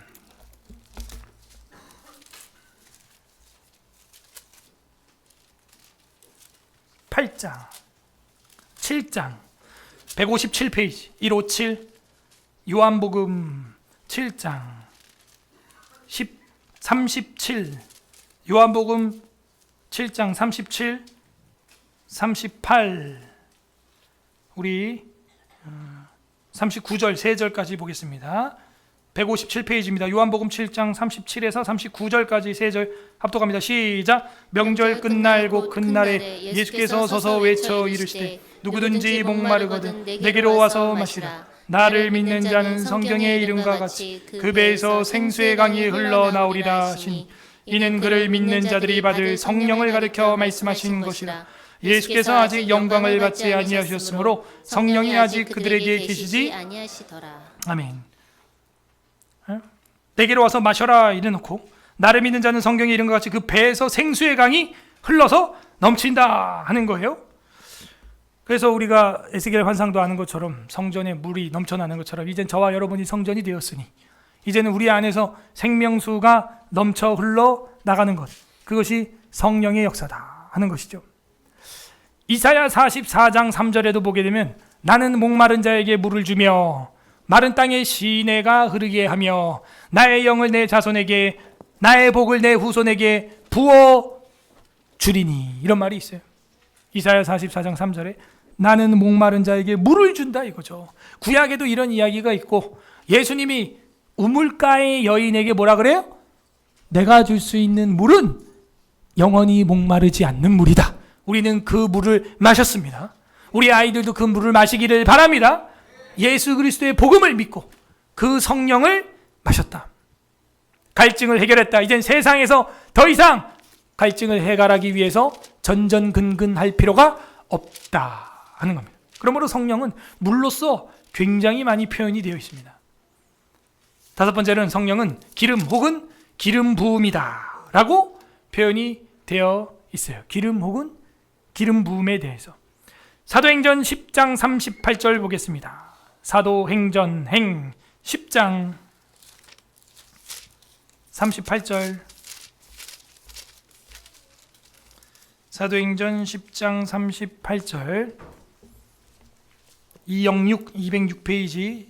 8장 7장 157페이지 157 요한복음 7장 37 요한복음 7장 37 38 우리 39절 3절까지 보겠습니다. 157페이지입니다. 요한복음 7장 37에서 39절까지 3절 합독합니다. 시작. 명절 끝날 곧 끝날에 예수께서 서서 외쳐 이르시되 누구든지 목마르거든 내게로 와서 마시라. 나를 믿는 자는 성경의 이름과 같이 그 배에서 생수의 강이 흘러나오리라 하시니 이는 그를 믿는 자들이 받을 성령을 가르쳐 말씀하신 것이라. 예수께서 아직 영광을 받지 아니하셨으므로 성령이 아직 그들에게 계시지 아니하시더라. 아멘. 내게로 와서 마셔라 이래놓고 나를 믿는 자는 성경의 이름과 같이 그 배에서 생수의 강이 흘러서 넘친다 하는 거예요. 그래서 우리가 에스겔 환상도 아는 것처럼 성전에 물이 넘쳐나는 것처럼 이젠 저와 여러분이 성전이 되었으니 이제는 우리 안에서 생명수가 넘쳐 흘러 나가는 것, 그것이 성령의 역사다 하는 것이죠. 이사야 44장 3절에도 보게 되면 나는 목마른 자에게 물을 주며 마른 땅에 시내가 흐르게 하며 나의 영을 내 자손에게 나의 복을 내 후손에게 부어 주리니, 이런 말이 있어요. 이사야 44장 3절에 나는 목마른 자에게 물을 준다 이거죠. 구약에도 이런 이야기가 있고 예수님이 우물가의 여인에게 뭐라 그래요? 내가 줄 수 있는 물은 영원히 목마르지 않는 물이다. 우리는 그 물을 마셨습니다. 우리 아이들도 그 물을 마시기를 바랍니다. 예수 그리스도의 복음을 믿고 그 성령을 마셨다. 갈증을 해결했다. 이젠 세상에서 더 이상 갈증을 해결하기 위해서 전전근근할 필요가 없다 하는 겁니다. 그러므로 성령은 물로서 굉장히 많이 표현이 되어 있습니다. 다섯 번째는 성령은 기름 혹은 기름 부음이다 라고 표현이 되어 있어요. 기름 혹은 기름 부음에 대해서 사도행전 10장 38절 보겠습니다. 사도행전 행 10장 38절, 사도행전 10장 38절, 206페이지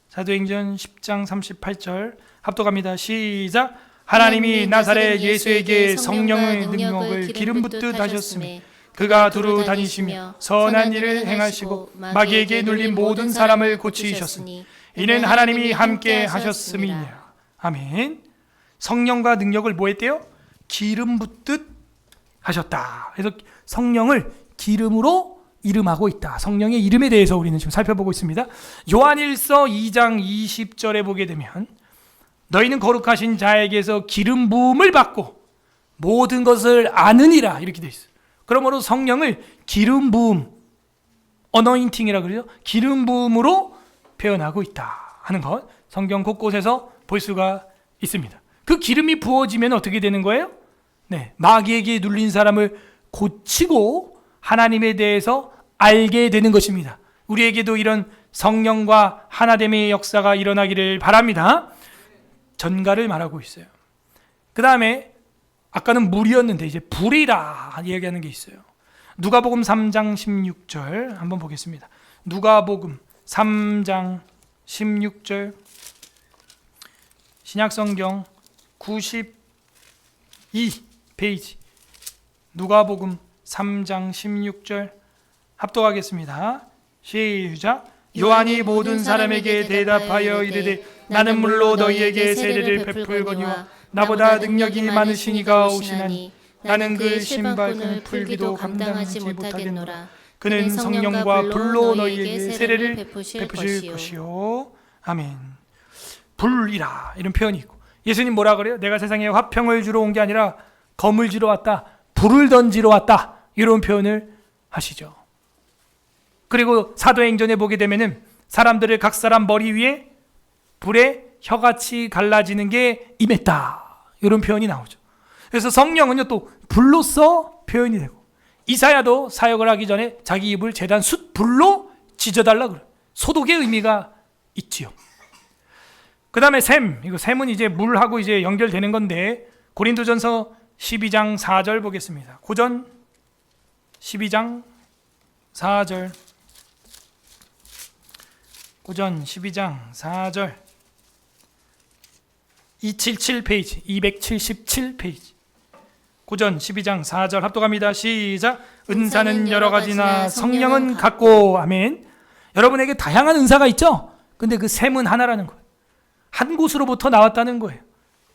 사도행전 10장 38절 합독합니다. 시작. 하나님이 나사렛 예수에게 성령의 능력을 기름 붓듯 하셨으니 그가 두루 다니시며 선한 일을 행하시고 마귀에게 눌린 모든 사람을 고치셨으니 이는 하나님이 함께 하셨음이니라. 아멘. 성령과 능력을 뭐 했대요? 기름 붓듯 하셨다. 그래서 성령을 기름으로 이름하고 있다. 성령의 이름에 대해서 우리는 지금 살펴보고 있습니다. 요한일서 2장 20절에 보게 되면 너희는 거룩하신 자에게서 기름 부음을 받고 모든 것을 아느니라 이렇게 되어 있어요. 그러므로 성령을 기름 부음, 어너인팅이라 그러죠. 기름 부음으로 표현하고 있다 하는 것, 성경 곳곳에서 볼 수가 있습니다. 그 기름이 부어지면 어떻게 되는 거예요? 네, 마귀에게 눌린 사람을 고치고 하나님에 대해서 알게 되는 것입니다. 우리에게도 이런 성령과 하나됨의 역사가 일어나기를 바랍니다. 전가를 말하고 있어요. 그 다음에 아까는 물이었는데 이제 불이라 이야기하는 게 있어요. 누가복음 3장 16절 한번 보겠습니다. 누가복음 3장 16절, 신약성경 92페이지 누가복음 3장 16절 합독하겠습니다. 시작. 요한이 모든 사람에게 대답하여 이르되 나는 물로 너희에게 세례를 베풀거니와 나보다 능력이 많으신 이가 오시나니 나는 그 신발끈을 풀기도 감당하지 못하겠노라. 그는 성령과 불로 너희에게 세례를 베푸실 것이요. 아멘. 불이라 이런 표현이 있고, 예수님 뭐라 그래요? 내가 세상에 화평을 주러 온 게 아니라 검을 지러 왔다, 불을 던지러 왔다, 이런 표현을 하시죠. 그리고 사도행전에 보게 되면은 사람들을 각 사람 머리 위에 불에 혀같이 갈라지는 게 임했다, 이런 표현이 나오죠. 그래서 성령은요 또 불로서 표현이 되고, 이사야도 사역을 하기 전에 자기 입을 제단 숯 불로 지져달라 그래요. 소독의 의미가 있지요. 그 다음에 샘, 이거 샘은 이제 물하고 이제 연결되는 건데 고린도전서 12장 4절 보겠습니다. 고전 12장 4절, 고전 12장 4절, 277페이지, 277페이지, 고전 12장 4절 합독합니다. 시작. 은사는 여러 가지나 성령은 같고. 아멘. 여러분에게 다양한 은사가 있죠? 근데 그 샘은 하나라는 거예요. 한 곳으로부터 나왔다는 거예요.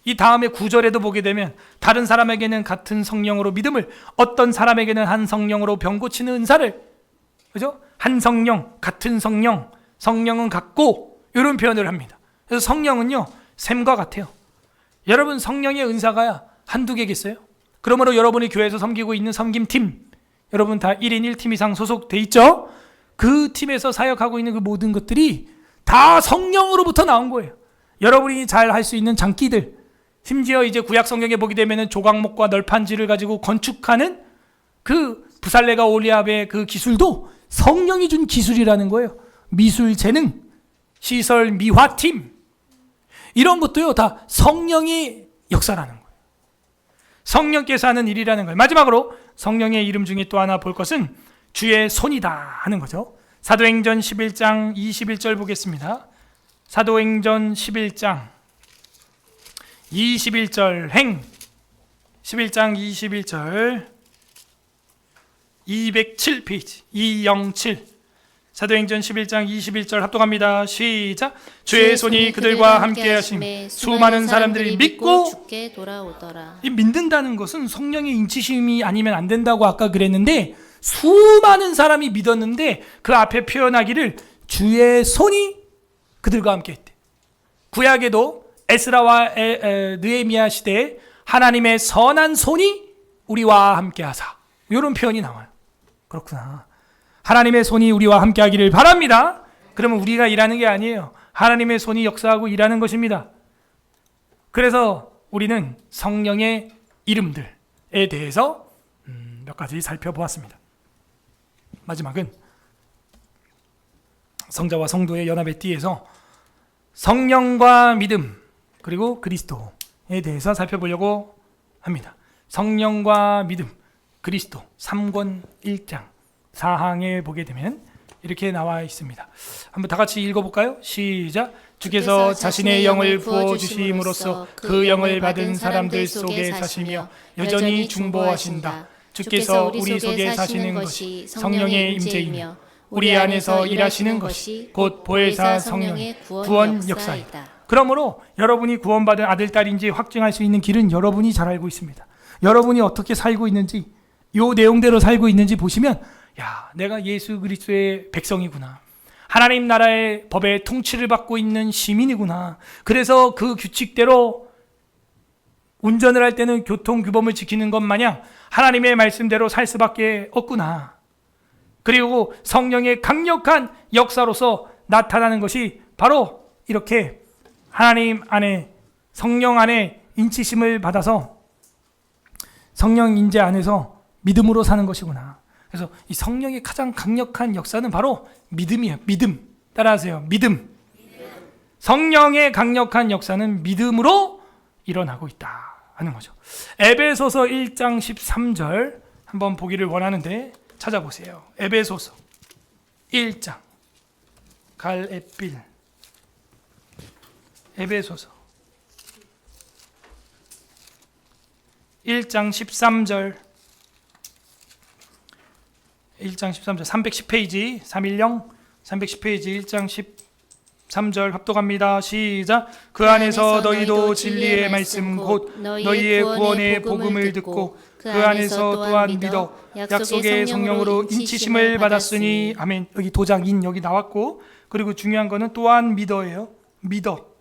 이 다음에 9절에도 보게 되면 다른 사람에게는 같은 성령으로 믿음을, 어떤 사람에게는 한 성령으로 병 고치는 은사를, 그죠? 한 성령, 같은 성령, 성령은 같고, 이런 표현을 합니다. 그래서 성령은요 샘과 같아요. 여러분 성령의 은사가 한두 개겠어요? 그러므로 여러분이 교회에서 섬기고 있는 섬김팀, 여러분 다 1인 1팀 이상 소속돼 있죠? 그 팀에서 사역하고 있는 그 모든 것들이 다 성령으로부터 나온 거예요. 여러분이 잘 할 수 있는 장기들, 심지어 이제 구약 성경에 보게 되면은 조각목과 널판지를 가지고 건축하는 그 부살레가 올리압의 그 기술도 성령이 준 기술이라는 거예요. 미술 재능, 시설 미화팀, 이런 것도요 다 성령의 역사라는 거예요. 성령께서 하는 일이라는 거예요. 마지막으로 성령의 이름 중에 또 하나 볼 것은 주의 손이다 하는 거죠. 사도행전 11장 21절 보겠습니다. 사도행전 11장 21절 11장 21절 207페이지 207 사도행전 11장 21절 합독합니다. 시작. 주의 손이 그들과 함께 하심에 수많은 사람들이 믿고 주께 돌아오더라. 이 믿는다는 것은 성령의 인치심이 아니면 안 된다고 아까 그랬는데 수많은 사람이 믿었는데 그 앞에 표현하기를 주의 손이 그들과 함께 했대. 구약에도 에스라와 느헤미야 시대에 하나님의 선한 손이 우리와 함께 하사 이런 표현이 나와요. 그렇구나. 하나님의 손이 우리와 함께 하기를 바랍니다. 그러면 우리가 일하는 게 아니에요. 하나님의 손이 역사하고 일하는 것입니다. 그래서 우리는 성령의 이름들에 대해서 몇 가지 살펴보았습니다. 마지막은 성자와 성도의 연합의 띠에서 성령과 믿음 그리고 그리스도에 대해서 살펴보려고 합니다. 성령과 믿음, 그리스도 3권 1장 4항에 보게 되면 이렇게 나와 있습니다. 한번 다 같이 읽어볼까요? 시작. 주께서 자신의 영을 부어주심으로써 그 영을 받은 사람들 속에 사시며 여전히 중보하신다. 주께서 우리 속에 사시는 것이 성령의 임재이며 우리 안에서 일하시는 것이 곧 보혜사 성령의 구원 역사이다. 그러므로 여러분이 구원받은 아들, 딸인지 확증할 수 있는 길은 여러분이 잘 알고 있습니다. 여러분이 어떻게 살고 있는지 이 내용대로 살고 있는지 보시면 야, 내가 예수 그리스도의 백성이구나. 하나님 나라의 법의 통치를 받고 있는 시민이구나. 그래서 그 규칙대로 운전을 할 때는 교통규범을 지키는 것 마냥 하나님의 말씀대로 살 수밖에 없구나. 그리고 성령의 강력한 역사로서 나타나는 것이 바로 이렇게 하나님 안에 성령 안에 인치심을 받아서 성령 인재 안에서 믿음으로 사는 것이구나. 그래서 이 성령의 가장 강력한 역사는 바로 믿음이에요. 믿음. 따라하세요. 믿음. 성령의 강력한 역사는 믿음으로 일어나고 있다 하는 거죠. 에베소서 1장 13절 한번 보기를 원하는데 찾아보세요. 에베소서 1장 갈에필 에베소서 1장 13절 310페이지 310 310페이지 1장 13절 합독합니다. 시작. 그 안에서 너희도 진리의 말씀 곧 너희의 구원의 복음을 듣고 그 안에서 또한 믿어 약속의 성령으로 인치심을 받았으니 아멘. 여기 도장인 여기 나왔고 그리고 중요한 거는 또한 믿어예요. 믿어.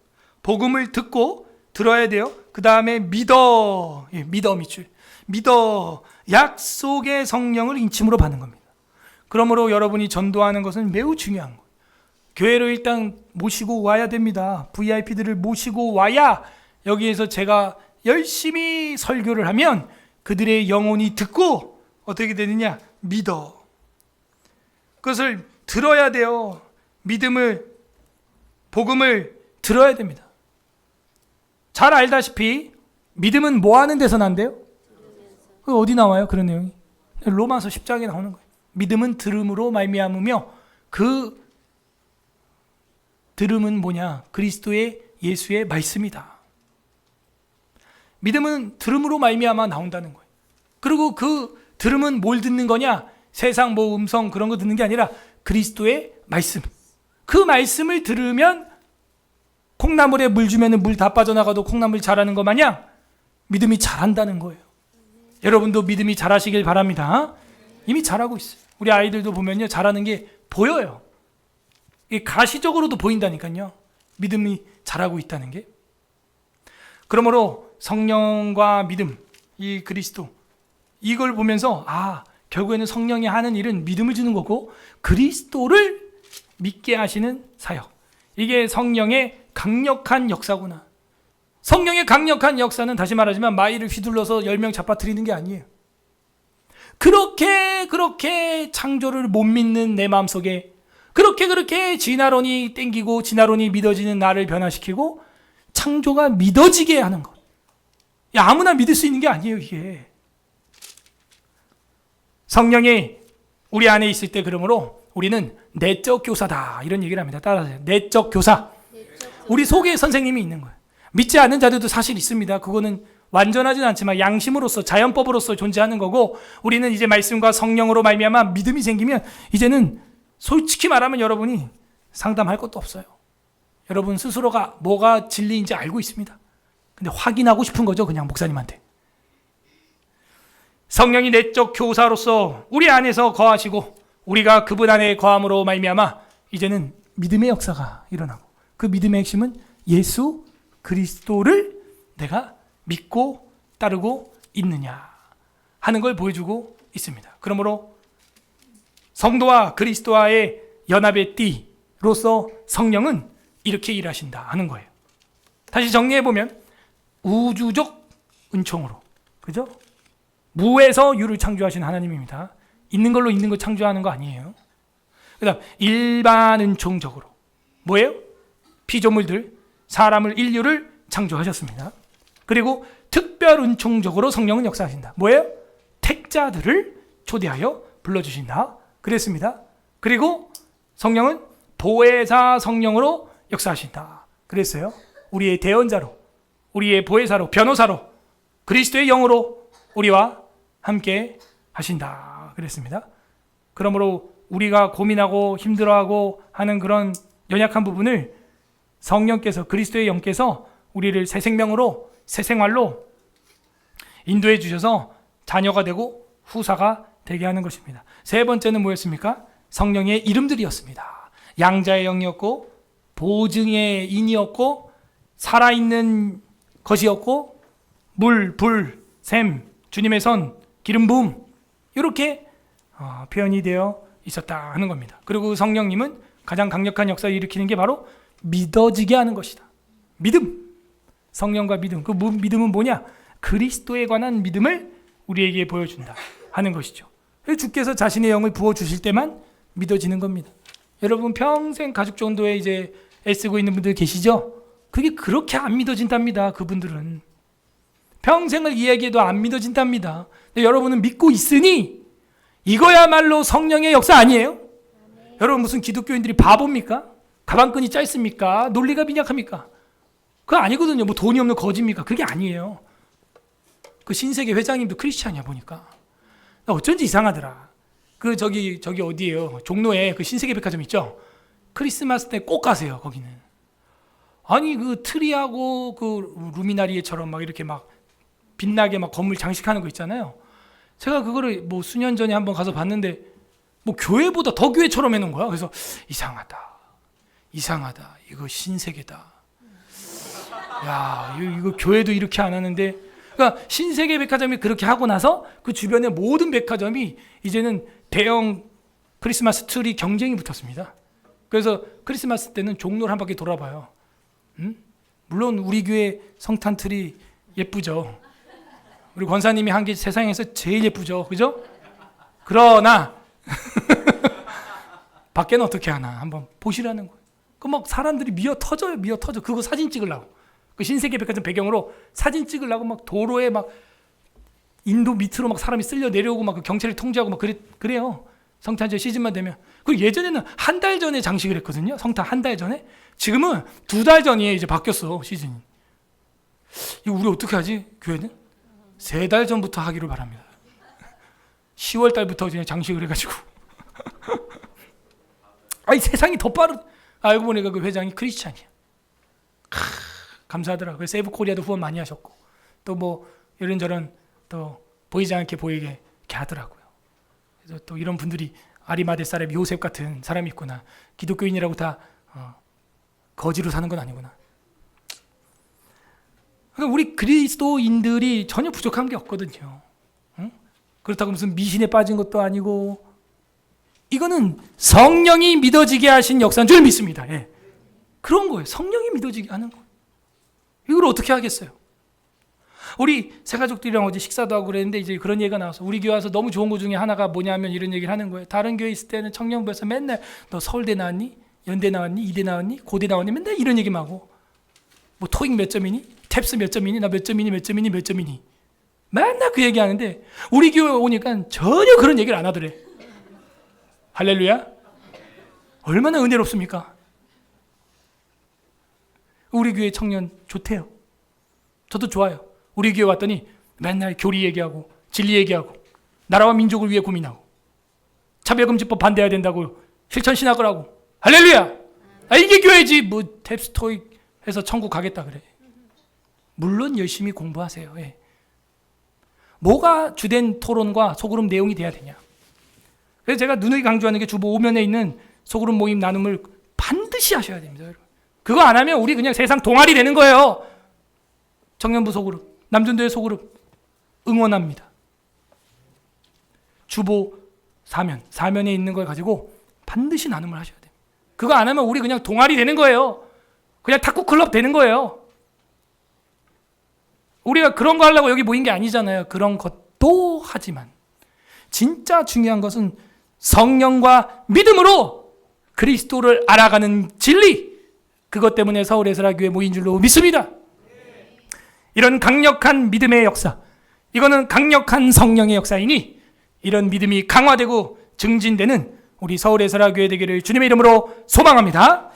복음을 듣고 들어야 돼요. 그 다음에 믿어. 예, 믿어 밑줄. 믿어. 약속의 성령을 인침으로 받는 겁니다. 그러므로 여러분이 전도하는 것은 매우 중요한 거예요. 교회로 일단 모시고 와야 됩니다. VIP들을 모시고 와야 여기에서 제가 열심히 설교를 하면 그들의 영혼이 듣고 어떻게 되느냐? 믿어. 그것을 들어야 돼요. 믿음을, 복음을 들어야 됩니다. 잘 알다시피 믿음은 뭐 하는 데서 난대요? 그 어디 나와요? 그런 내용이? 로마서 10장에 나오는 거예요. 믿음은 들음으로 말미암으며 그 들음은 뭐냐? 그리스도의 예수의 말씀이다. 믿음은 들음으로 말미암아 나온다는 거예요. 그리고 그 들음은 뭘 듣는 거냐? 세상 뭐 음성 그런 거 듣는 게 아니라 그리스도의 말씀. 그 말씀을 들으면 콩나물에 물 주면 물 다 빠져나가도 콩나물 자라는 것 마냥 믿음이 자란다는 거예요. 여러분도 믿음이 자라시길 바랍니다. 이미 자라고 있어요. 우리 아이들도 보면요, 자라는 게 보여요. 이게 가시적으로도 보인다니까요. 믿음이 자라고 있다는 게. 그러므로 성령과 믿음, 이 그리스도, 이걸 보면서 결국에는 성령이 하는 일은 믿음을 주는 거고 그리스도를 믿게 하시는 사역. 이게 성령의 강력한 역사구나. 성령의 강력한 역사는 다시 말하지만 마이를 휘둘러서 10명 잡아뜨리는 게 아니에요. 그렇게 창조를 못 믿는 내 마음속에 그렇게 진화론이 땡기고 진화론이 믿어지는 나를 변화시키고 창조가 믿어지게 하는 것. 야, 아무나 믿을 수 있는 게 아니에요, 이게. 성령이 우리 안에 있을 때 그러므로 우리는 내적 교사다 이런 얘기를 합니다. 따라하세요. 내적 교사. 우리 속에 선생님이 있는 거예요. 믿지 않는 자들도 사실 있습니다. 그거는 완전하진 않지만 양심으로서 자연법으로서 존재하는 거고, 우리는 이제 말씀과 성령으로 말미암아 믿음이 생기면 이제는 솔직히 말하면 여러분이 상담할 것도 없어요. 여러분 스스로가 뭐가 진리인지 알고 있습니다. 근데 확인하고 싶은 거죠, 그냥 목사님한테. 성령이 내적 교사로서 우리 안에서 거하시고 우리가 그분 안에 거함으로 말미암아 이제는 믿음의 역사가 일어나고, 그 믿음의 핵심은 예수 그리스도를 내가 믿고 따르고 있느냐 하는 걸 보여주고 있습니다. 그러므로 성도와 그리스도와의 연합의 띠로서 성령은 이렇게 일하신다 하는 거예요. 다시 정리해보면 우주적 은총으로, 그죠? 무에서 유를 창조하신 하나님입니다. 있는 걸로 있는 거 창조하는 거 아니에요. 그 다음 일반 은총적으로 뭐예요? 피조물들, 사람을, 인류를 창조하셨습니다. 그리고 특별 은총적으로 성령은 역사하신다. 뭐예요? 택자들을 초대하여 불러주신다 그랬습니다. 그리고 성령은 보혜사 성령으로 역사하신다 그랬어요. 우리의 대언자로, 우리의 보혜사로, 변호사로, 그리스도의 영으로 우리와 함께 하신다 그랬습니다. 그러므로 우리가 고민하고 힘들어하고 하는 그런 연약한 부분을 성령께서, 그리스도의 영께서 우리를 새 생명으로, 새 생활로 인도해 주셔서 자녀가 되고 후사가 되게 하는 것입니다. 세 번째는 뭐였습니까? 성령의 이름들이었습니다. 양자의 영이었고, 보증의 인이었고, 살아있는 것이었고, 물, 불, 샘, 주님의 선, 기름 부음, 이렇게 표현이 되어 있었다 하는 겁니다. 그리고 성령님은 가장 강력한 역사를 일으키는 게 바로 믿어지게 하는 것이다. 믿음, 성령과 믿음. 그 믿음은 뭐냐? 그리스도에 관한 믿음을 우리에게 보여준다 하는 것이죠. 주께서 자신의 영을 부어주실 때만 믿어지는 겁니다. 여러분 평생 가족 정도에 이제 애쓰고 있는 분들 계시죠? 그게 그렇게 안 믿어진답니다. 그분들은 평생을 이야기해도 안 믿어진답니다. 근데 여러분은 믿고 있으니 이거야말로 성령의 역사 아니에요? 여러분 무슨 기독교인들이 바보입니까? 가방끈이 짧습니까? 논리가 빈약합니까? 그거 아니거든요. 뭐 돈이 없는 거지입니까? 그게 아니에요. 그 신세계 회장님도 크리스찬이야 보니까. 나 어쩐지 이상하더라. 그 저기 어디예요? 종로에 그 신세계 백화점 있죠? 크리스마스 때 꼭 가세요. 거기는. 아니 그 트리하고 그 루미나리에처럼 막 이렇게 막 빛나게 막 건물 장식하는 거 있잖아요. 제가 그거를 뭐 수년 전에 한번 가서 봤는데 뭐 교회보다 더 교회처럼 해놓은 거야. 그래서 이상하다. 이거 신세계다. 야, 이거 교회도 이렇게 안 하는데. 그러니까 신세계 백화점이 그렇게 하고 나서 그 주변의 모든 백화점이 이제는 대형 크리스마스 트리 경쟁이 붙었습니다. 그래서 크리스마스 때는 종로를 한 바퀴 돌아봐요. 물론 우리 교회 성탄 트리 예쁘죠. 우리 권사님이 한 게 세상에서 제일 예쁘죠. 그죠? 그러나 밖에는 어떻게 하나 한번 보시라는 거예요. 그 막 사람들이 미어 터져요. 그거 사진 찍으려고. 그 신세계 백화점 배경으로 사진 찍으려고 막 도로에 막 인도 밑으로 막 사람이 쓸려 내려오고 막 그 경찰이 통제하고 막 그래요. 성탄절 시즌만 되면. 그리고 예전에는 한 달 전에 장식을 했거든요. 성탄 한 달 전에. 지금은 2달 전이에요. 이제 바뀌었어 시즌이. 이거 우리 어떻게 하지? 교회는 3달 전부터 하기를 바랍니다. 10월 달부터 그냥 장식을 해가지고. 아니 세상이 더 빠르. 알고 보니까 그 회장이 크리스찬이야. 감사하더라고요. 세이브 코리아도 후원 많이 하셨고 또 뭐 이런저런 또 보이지 않게 보이게 이렇게 하더라고요. 그래서 또 이런 분들이 아리마대 사람 요셉 같은 사람이 있구나. 기독교인이라고 다 거지로 사는 건 아니구나. 그러니까 우리 그리스도인들이 전혀 부족한 게 없거든요. 응? 그렇다고 무슨 미신에 빠진 것도 아니고 이거는 성령이 믿어지게 하신 역사인 줄 믿습니다. 예. 그런 거예요. 성령이 믿어지게 하는 거예요. 이걸 어떻게 하겠어요? 우리 새가족들이랑 어제 식사도 하고 그랬는데 이제 그런 얘기가 나와서 우리 교회 와서 너무 좋은 거 중에 하나가 뭐냐면 이런 얘기를 하는 거예요. 다른 교회 있을 때는 청년부에서 맨날 너 서울대 나왔니? 연대 나왔니? 이대 나왔니? 고대 나왔니? 맨날 이런 얘기만 하고 뭐 토익 몇 점이니? 탭스 몇 점이니? 나 몇 점이니? 몇 점이니? 몇 점이니? 맨날 그 얘기하는데 우리 교회 오니까 전혀 그런 얘기를 안 하더래. 할렐루야. 얼마나 은혜롭습니까? 우리 교회 청년 좋대요. 저도 좋아요. 우리 교회 왔더니 맨날 교리 얘기하고 진리 얘기하고 나라와 민족을 위해 고민하고 차별금지법 반대해야 된다고 실천 신학을 하고 할렐루야. 이게 교회지. 뭐 탭스 토익 해서 천국 가겠다 그래. 물론 열심히 공부하세요. 예. 뭐가 주된 토론과 소그룹 내용이 돼야 되냐. 그래서 제가 누누이 강조하는 게 주보 5면에 있는 소그룹 모임 나눔을 반드시 하셔야 됩니다. 여러분. 그거 안 하면 우리 그냥 세상 동아리 되는 거예요. 청년부 소그룹, 남전도회 소그룹 응원합니다. 주보 4면에 있는 걸 가지고 반드시 나눔을 하셔야 돼요. 그거 안 하면 우리 그냥 동아리 되는 거예요. 그냥 탁구 클럽 되는 거예요. 우리가 그런 거 하려고 여기 모인 게 아니잖아요. 그런 것도 하지만 진짜 중요한 것은 성령과 믿음으로 그리스도를 알아가는 진리, 그것 때문에 서울에서라교회 모인 줄로 믿습니다. 이런 강력한 믿음의 역사, 이거는 강력한 성령의 역사이니 이런 믿음이 강화되고 증진되는 우리 서울에서라교회 되기를 주님의 이름으로 소망합니다.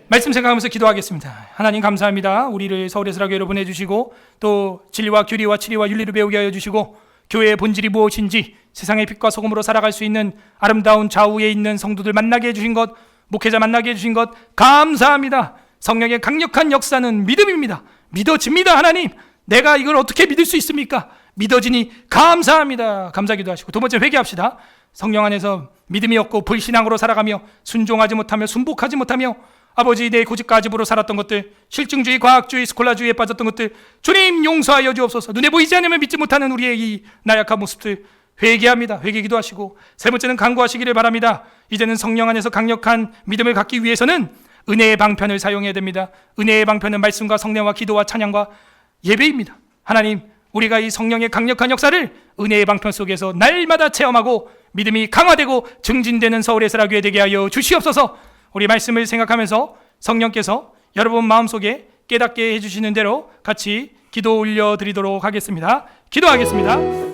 말씀 생각하면서 기도하겠습니다. 하나님 감사합니다. 우리를 서울에서라교회로 보내주시고 또 진리와 교리와 치리와 윤리를 배우게 하여 주시고 교회의 본질이 무엇인지 세상의 빛과 소금으로 살아갈 수 있는 아름다운 좌우에 있는 성도들 만나게 해주신 것, 목회자 만나게 해주신 것 감사합니다. 성령의 강력한 역사는 믿음입니다. 믿어집니다. 하나님, 내가 이걸 어떻게 믿을 수 있습니까? 믿어지니 감사합니다. 감사기도 하시고 두 번째 회개합시다. 성령 안에서 믿음이 없고 불신앙으로 살아가며 순종하지 못하며 순복하지 못하며 아버지 내 고집가집으로 살았던 것들, 실증주의, 과학주의, 스콜라주의에 빠졌던 것들 주님 용서하여 주옵소서. 눈에 보이지 않으면 믿지 못하는 우리의 이 나약한 모습들 회개합니다. 회개 기도하시고 세 번째는 간구하시기를 바랍니다. 이제는 성령 안에서 강력한 믿음을 갖기 위해서는 은혜의 방편을 사용해야 됩니다. 은혜의 방편은 말씀과 성령과 기도와 찬양과 예배입니다. 하나님, 우리가 이 성령의 강력한 역사를 은혜의 방편 속에서 날마다 체험하고 믿음이 강화되고 증진되는 서울에서라교회 되게 하여 주시옵소서. 우리 말씀을 생각하면서 성령께서 여러분 마음속에 깨닫게 해주시는 대로 같이 기도 올려드리도록 하겠습니다. 기도하겠습니다.